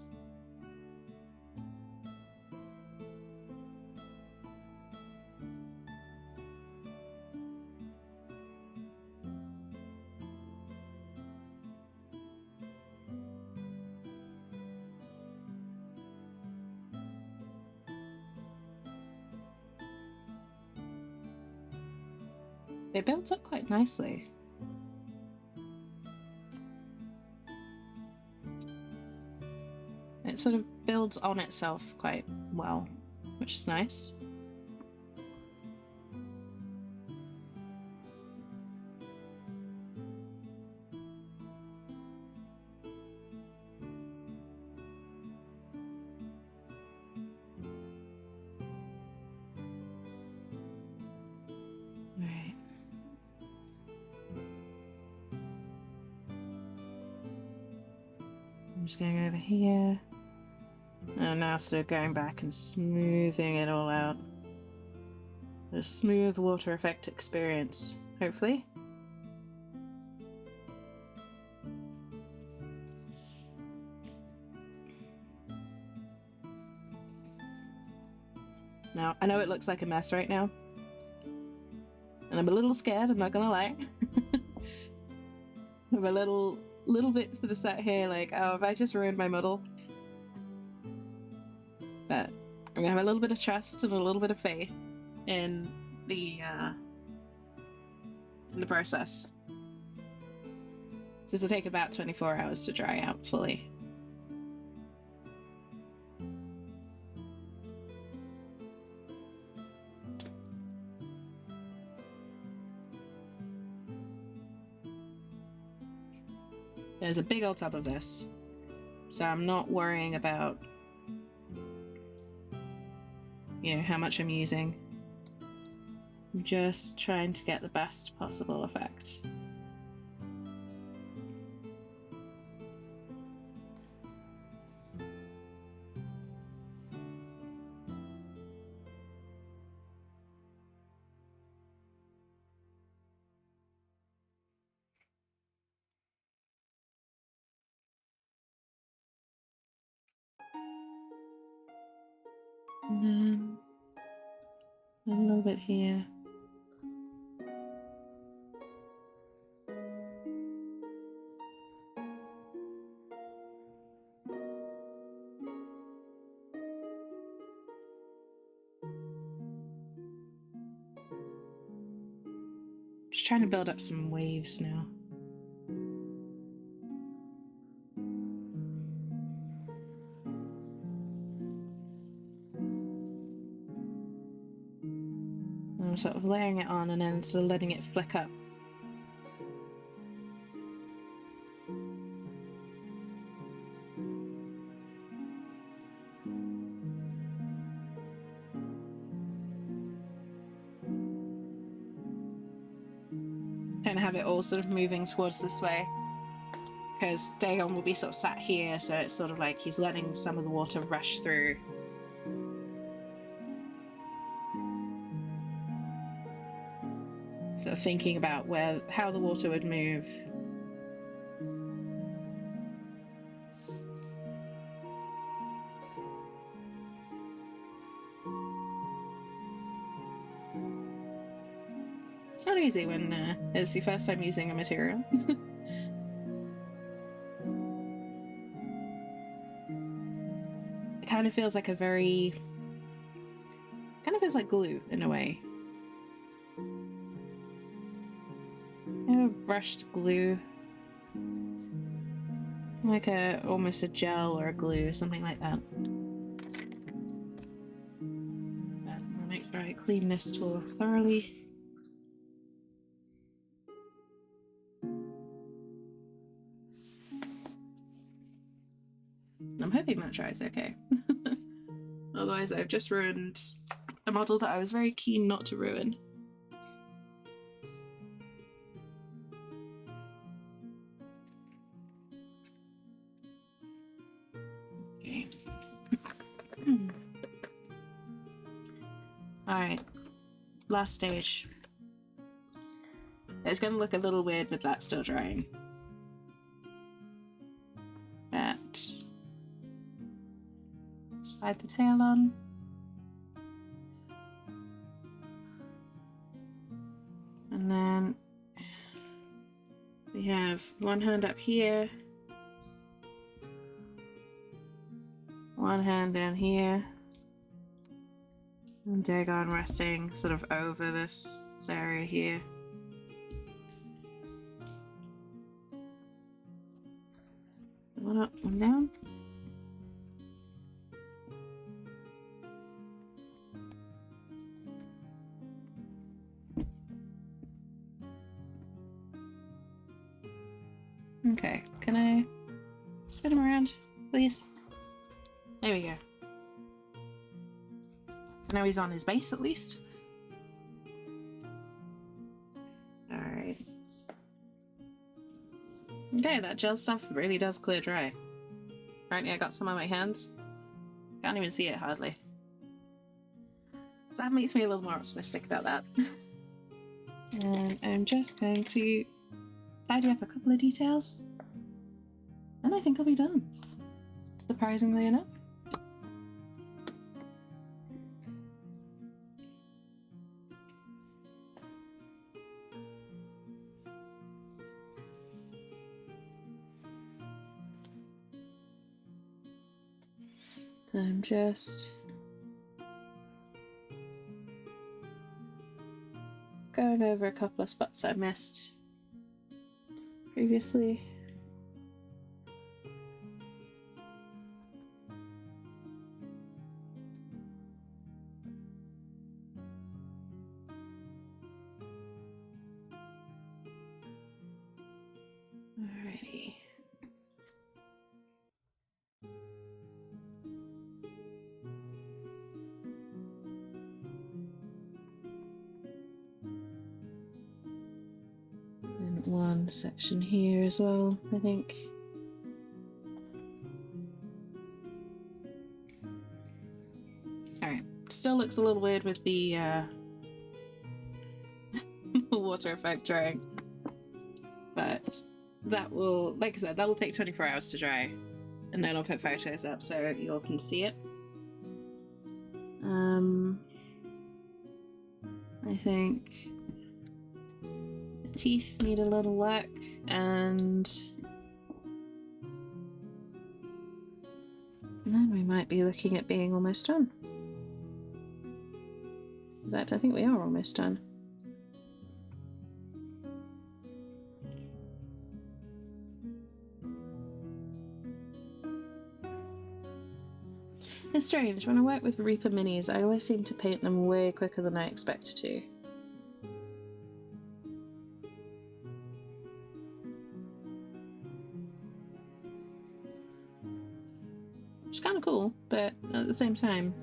It builds up quite nicely. It sort of builds on itself quite well, which is nice. Right. I'm just going over here. And now sort of going back and smoothing it all out. A smooth water effect experience, hopefully. Now, I know it looks like a mess right now. And I'm a little scared, I'm not gonna lie. I'm a little bit sort of sat here like, oh, have I just ruined my model? But I'm gonna have a little bit of trust and a little bit of faith in the process. This will take about 24 hours to dry out fully. There's a big old tub of this, so I'm not worrying about, you know, how much I'm using. I'm just trying to get the best possible effect. And then a little bit here. Just trying to build up some waves now. I'm sort of layering it on and then sort of letting it flick up. Kind of have it all sort of moving towards this way, because Dagon will be sort of sat here, so it's sort of like he's letting some of the water rush through. Sort of thinking about how the water would move. It's not easy when it's your first time using a material. It kind of feels like kind of feels like glue in a way. Brushed glue. Like almost a gel or a glue or something like that. I'll make sure I clean this tool thoroughly. I'm hoping that dries okay. Otherwise I've just ruined a model that I was very keen not to ruin. Okay. Alright. Last stage. It's gonna look a little weird with that still drying. But slide the tail on. And then we have one hand up here, one hand down here, and Dagon resting sort of over this area here. One up, one down. Okay, can I spin him around, please? There we go. So now he's on his base at least. Alright. Okay, that gel stuff really does clear dry. Apparently I got some on my hands. Can't even see it hardly. So that makes me a little more optimistic about that. And I'm just going to tidy up a couple of details. And I think I'll be done. Surprisingly enough. I'm just going over a couple of spots I missed previously. Alrighty. And one section here as well, I think. Alright, still looks a little weird with the water effect drying. But that will, like I said, that will take 24 hours to dry. And then I'll put photos up so you all can see it. I think the teeth need a little work, and then we might be looking at being almost done. In fact, I think we are almost done. It's strange, when I work with Reaper Minis, I always seem to paint them way quicker than I expect to. Which is kind of cool, but at the same time,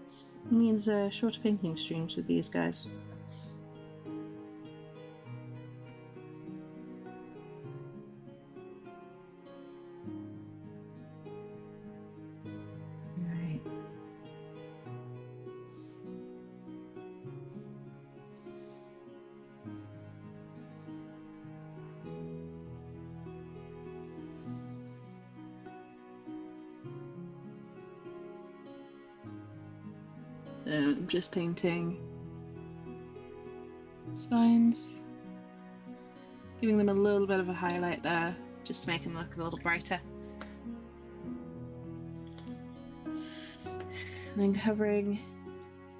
it means shorter painting streams with these guys. I'm just painting spines, giving them a little bit of a highlight there, just to make them look a little brighter. And then covering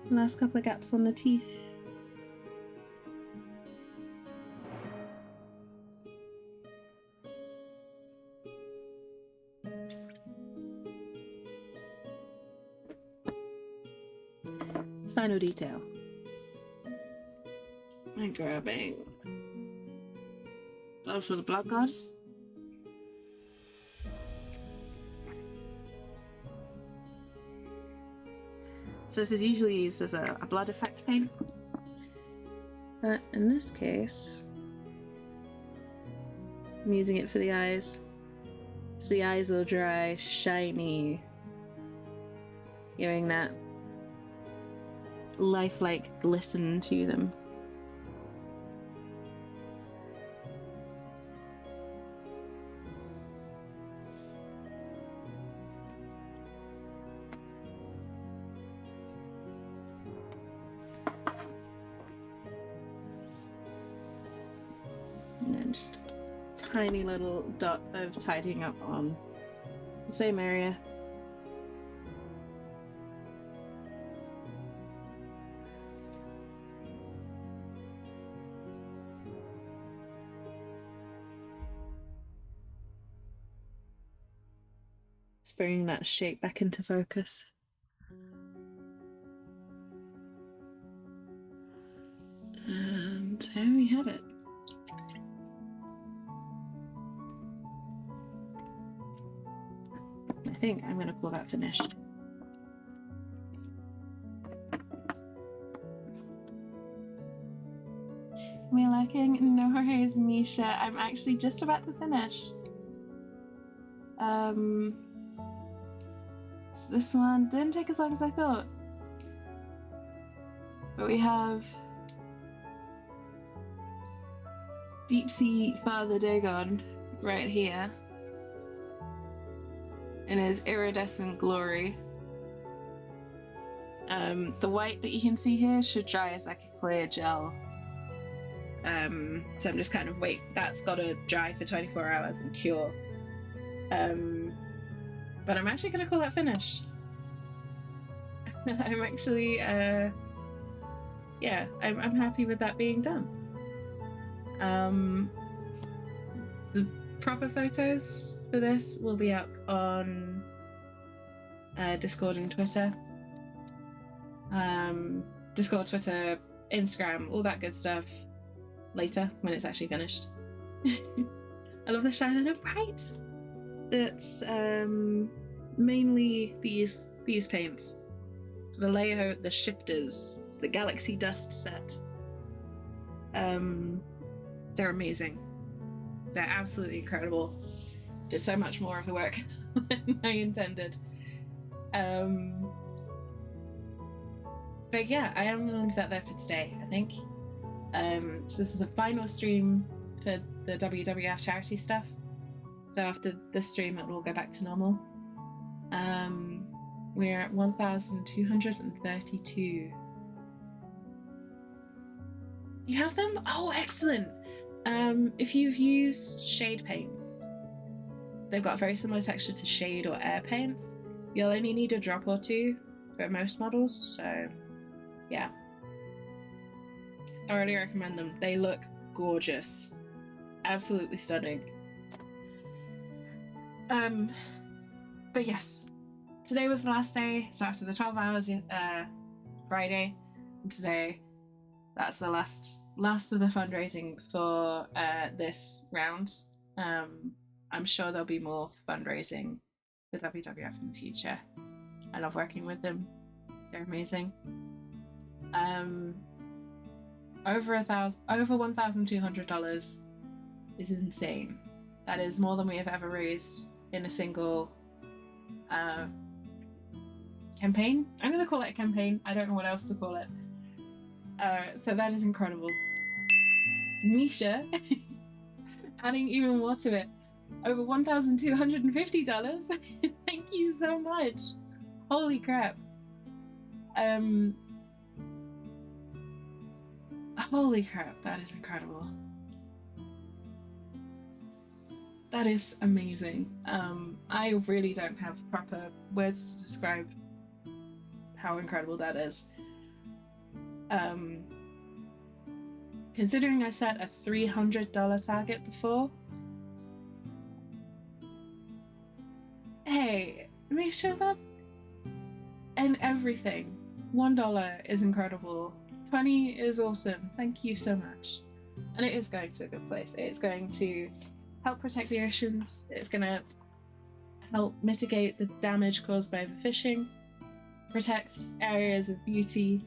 the last couple of gaps on the teeth. Final detail. I'm grabbing blood for the blood god. So this is usually used as a blood effect paint. But in this case, I'm using it for the eyes. So the eyes will dry shiny, giving that lifelike glisten to them. And then just a tiny little dot of tidying up on the same area. Just bringing that shape back into focus. And there we have it. I think I'm going to call that finished. Me liking? No worries, Misha. I'm actually just about to finish. So this one didn't take as long as I thought. But we have Deep Sea Father Dagon right here in his iridescent glory. The white that you can see here should dry as like a clear gel. So I'm just kind of that's got to dry for 24 hours and cure. But I'm actually gonna call that finished. I'm actually, yeah, I'm happy with that being done. The proper photos for this will be up on Discord and Twitter. Discord, Twitter, Instagram, all that good stuff later when it's actually finished. I love the shine and the bright. It's mainly these paints. It's Vallejo, the Shifters. It's the Galaxy Dust set. They're amazing. They're absolutely incredible. Did so much more of the work than I intended. But yeah, I am going to leave that there for today, I think. So this is a final stream for the WWF charity stuff. So after this stream, it will go back to normal. We're at 1,232. You have them? Oh, excellent! If you've used shade paints, they've got a very similar texture to shade or air paints. You'll only need a drop or two for most models, so yeah. I really recommend them. They look gorgeous. Absolutely stunning. But yes, today was the last day, so after the 12 hours Friday, and today that's the last of the fundraising for this round. I'm sure there'll be more fundraising with WWF in the future. I love working with them. They're amazing. Over $1,200 is insane. That is more than we have ever raised in a single campaign. I'm going to call it a campaign. I don't know what else to call it. So that is incredible. Misha, adding even more to it. Over $1,250. Thank you so much. Holy crap. Holy crap, that is incredible. That is amazing. I really don't have proper words to describe how incredible that is. Considering I set a $300 target before, hey, make sure that and everything. $1 is incredible. 20 is awesome. Thank you so much. And it is going to a good place. It's going to help protect the oceans. It's going to help mitigate the damage caused by overfishing. protect areas of beauty,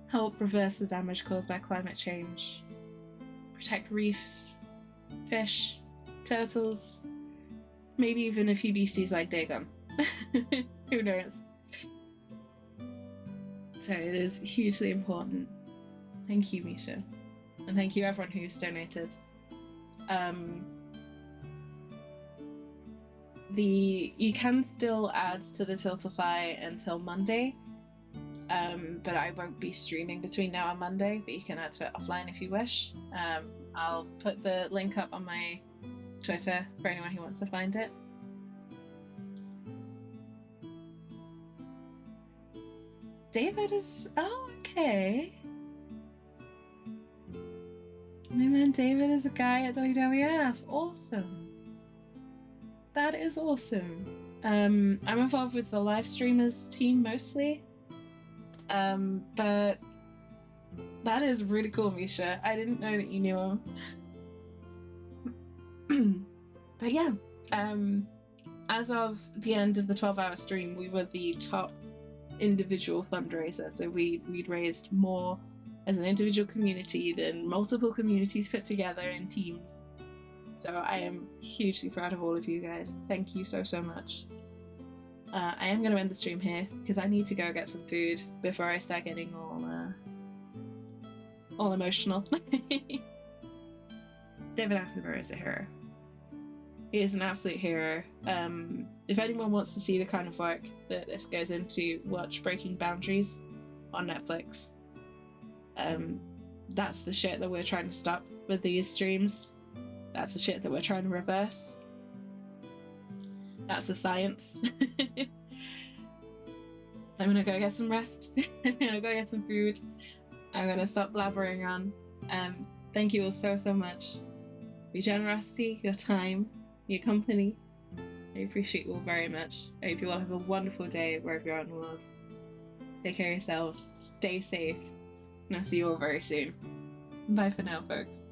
help reverse the damage caused by climate change, protect reefs, fish, turtles, maybe even a few beasties like Dagon. Who knows? So it is hugely important. Thank you, Misha. And thank you everyone who's donated. You can still add to the Tiltify until Monday, but I won't be streaming between now and Monday, but you can add to it offline if you wish. I'll put the link up on my Twitter for anyone who wants to find it. David is... oh, okay. My man David is a guy at WWF. Awesome. That is awesome. I'm involved with the live streamers team mostly. But that is really cool, Misha. I didn't know that you knew him. But yeah, as of the end of the 12-hour stream, we were the top individual fundraiser. So we'd raised more as an individual community than multiple communities put together in teams. So I am hugely proud of all of you guys. Thank you so much. I am going to end the stream here because I need to go get some food before I start getting all emotional. David Attenborough is a hero. He is an absolute hero. If anyone wants to see the kind of work that this goes into, watch Breaking Boundaries on Netflix. That's the shit that we're trying to stop with these streams. That's the shit that we're trying to reverse. That's the science. I'm gonna go get some rest. I'm gonna go get some food. I'm gonna stop blabbering on. Thank you all so much. Your generosity, your time, your company. I appreciate you all very much. I hope you all have a wonderful day wherever you are in the world. Take care of yourselves. Stay safe. And I'll see you all very soon. Bye for now, folks.